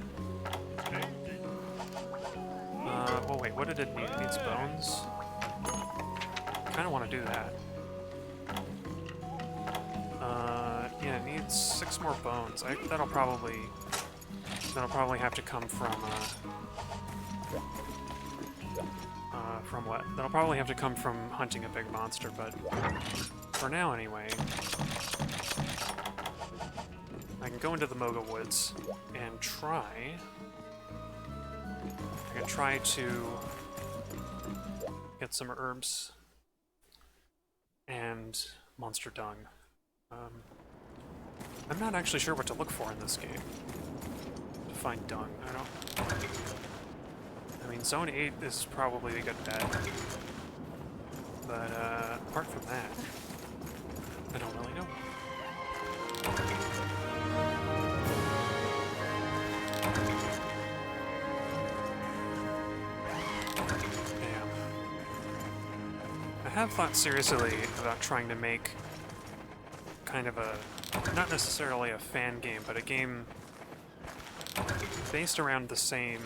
Oh wait, what did it need? It needs bones? I kinda wanna do that. Yeah, it needs 6 more bones. That'll probably have to come from what? That'll probably have to come from hunting a big monster, but for now anyway, I can go into the Moga Woods and try... I can try to get some herbs and monster dung. I'm not actually sure what to look for in this game to find dung. I mean, Zone 8 is probably a good bet, but apart from that, I don't really know. I have thought seriously about trying to make kind of a, not necessarily a fan game, but a game based around the same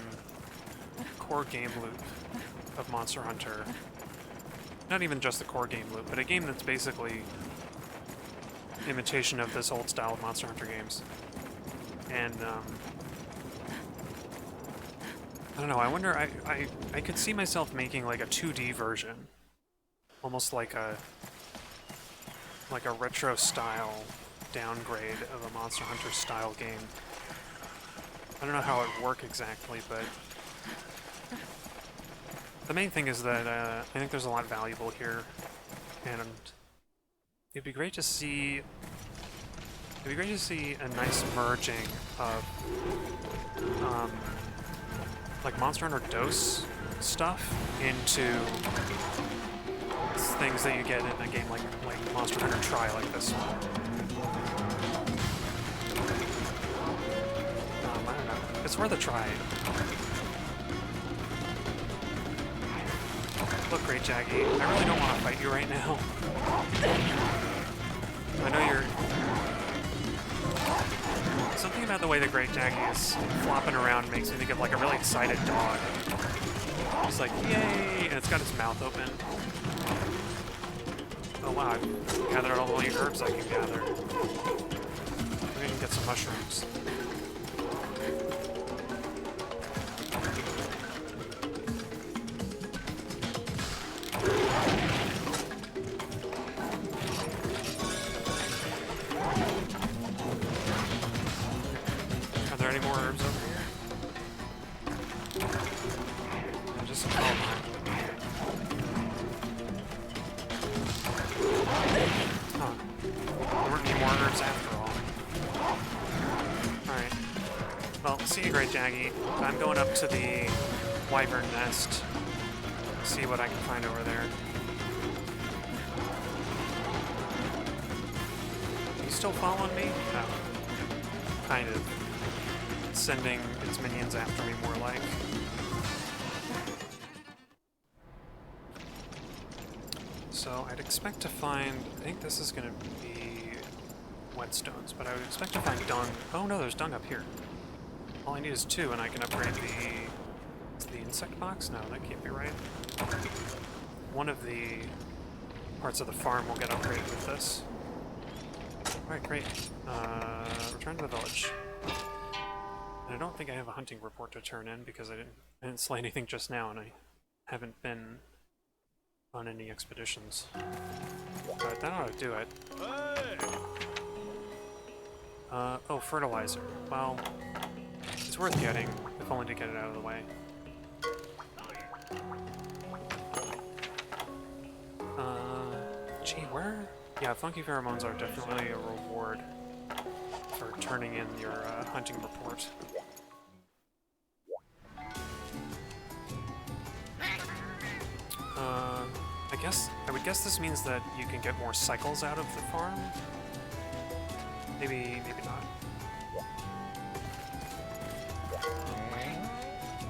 core game loop of Monster Hunter. Not even just the core game loop, but a game that's basically imitation of this old style of Monster Hunter games. And, I don't know, I wonder, I could see myself making like a 2D version. Almost like a retro style downgrade of a Monster Hunter style game. I don't know how it would work exactly, but the main thing is that I think there's a lot valuable here, and it'd be great to see a nice merging of like Monster Hunter DOS stuff into things that you get in a game like Monster Hunter Tri, like this one. I don't know. It's worth a try. Look, Great Jaggy, I really don't want to fight you right now. I know you're... Something about the way the Great Jaggy is flopping around makes me think of like a really excited dog. He's like, yay! And it's got its mouth open. Oh wow, I've gathered all the herbs I can gather. We're gonna get some mushrooms. Are there any more herbs over here? Just some more herbs after all. Alright. Well, see you, Great Jaggy. I'm going up to the Wyvern Nest. See what I can find over there. You still following me? No. Kind of. Sending its minions after me, more like. So I'd expect to find, I think this is going to be whetstones, but I would expect to find dung. Oh no, there's dung up here. All I need is 2 and I can upgrade the insect box? No, that can't be right. One of the parts of the farm will get upgraded with this. Alright, great. Return to the village. And I don't think I have a hunting report to turn in because I didn't slay anything just now and I haven't been on any expeditions. But that ought to do it. Oh, fertilizer. Well, it's worth getting, if only to get it out of the way. Gee, where? Yeah, funky pheromones are definitely a reward for turning in your hunting report. I would guess this means that you can get more cycles out of the farm. Maybe not.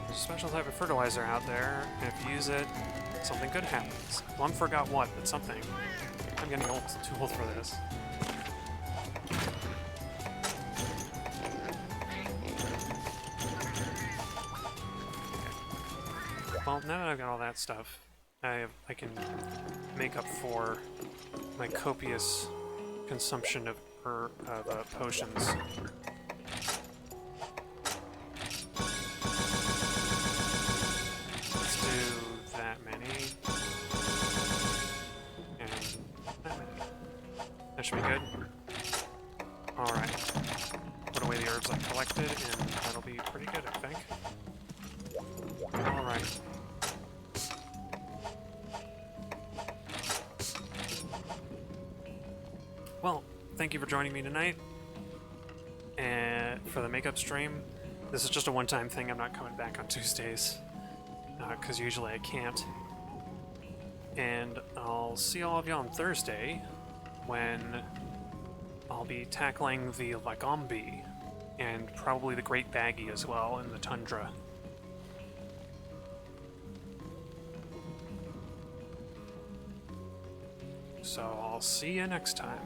There's a special type of fertilizer out there, and if you use it, something good happens. One forgot what, but something. I'm getting old, too old for this. Okay. Well, now that I've got all that stuff, I can make up for my copious consumption of potions. Let's do that many. And that many. That should be good. Alright. Put away the herbs I collected, and that'll be pretty good, I think. Alright. Well, thank you for joining me tonight, and for the makeup stream. This is just a one-time thing. I'm not coming back on Tuesdays, because usually I can't. And I'll see all of you on Thursday, when I'll be tackling the Lagombi, and probably the Great Baggy as well, in the Tundra. So I'll see you next time.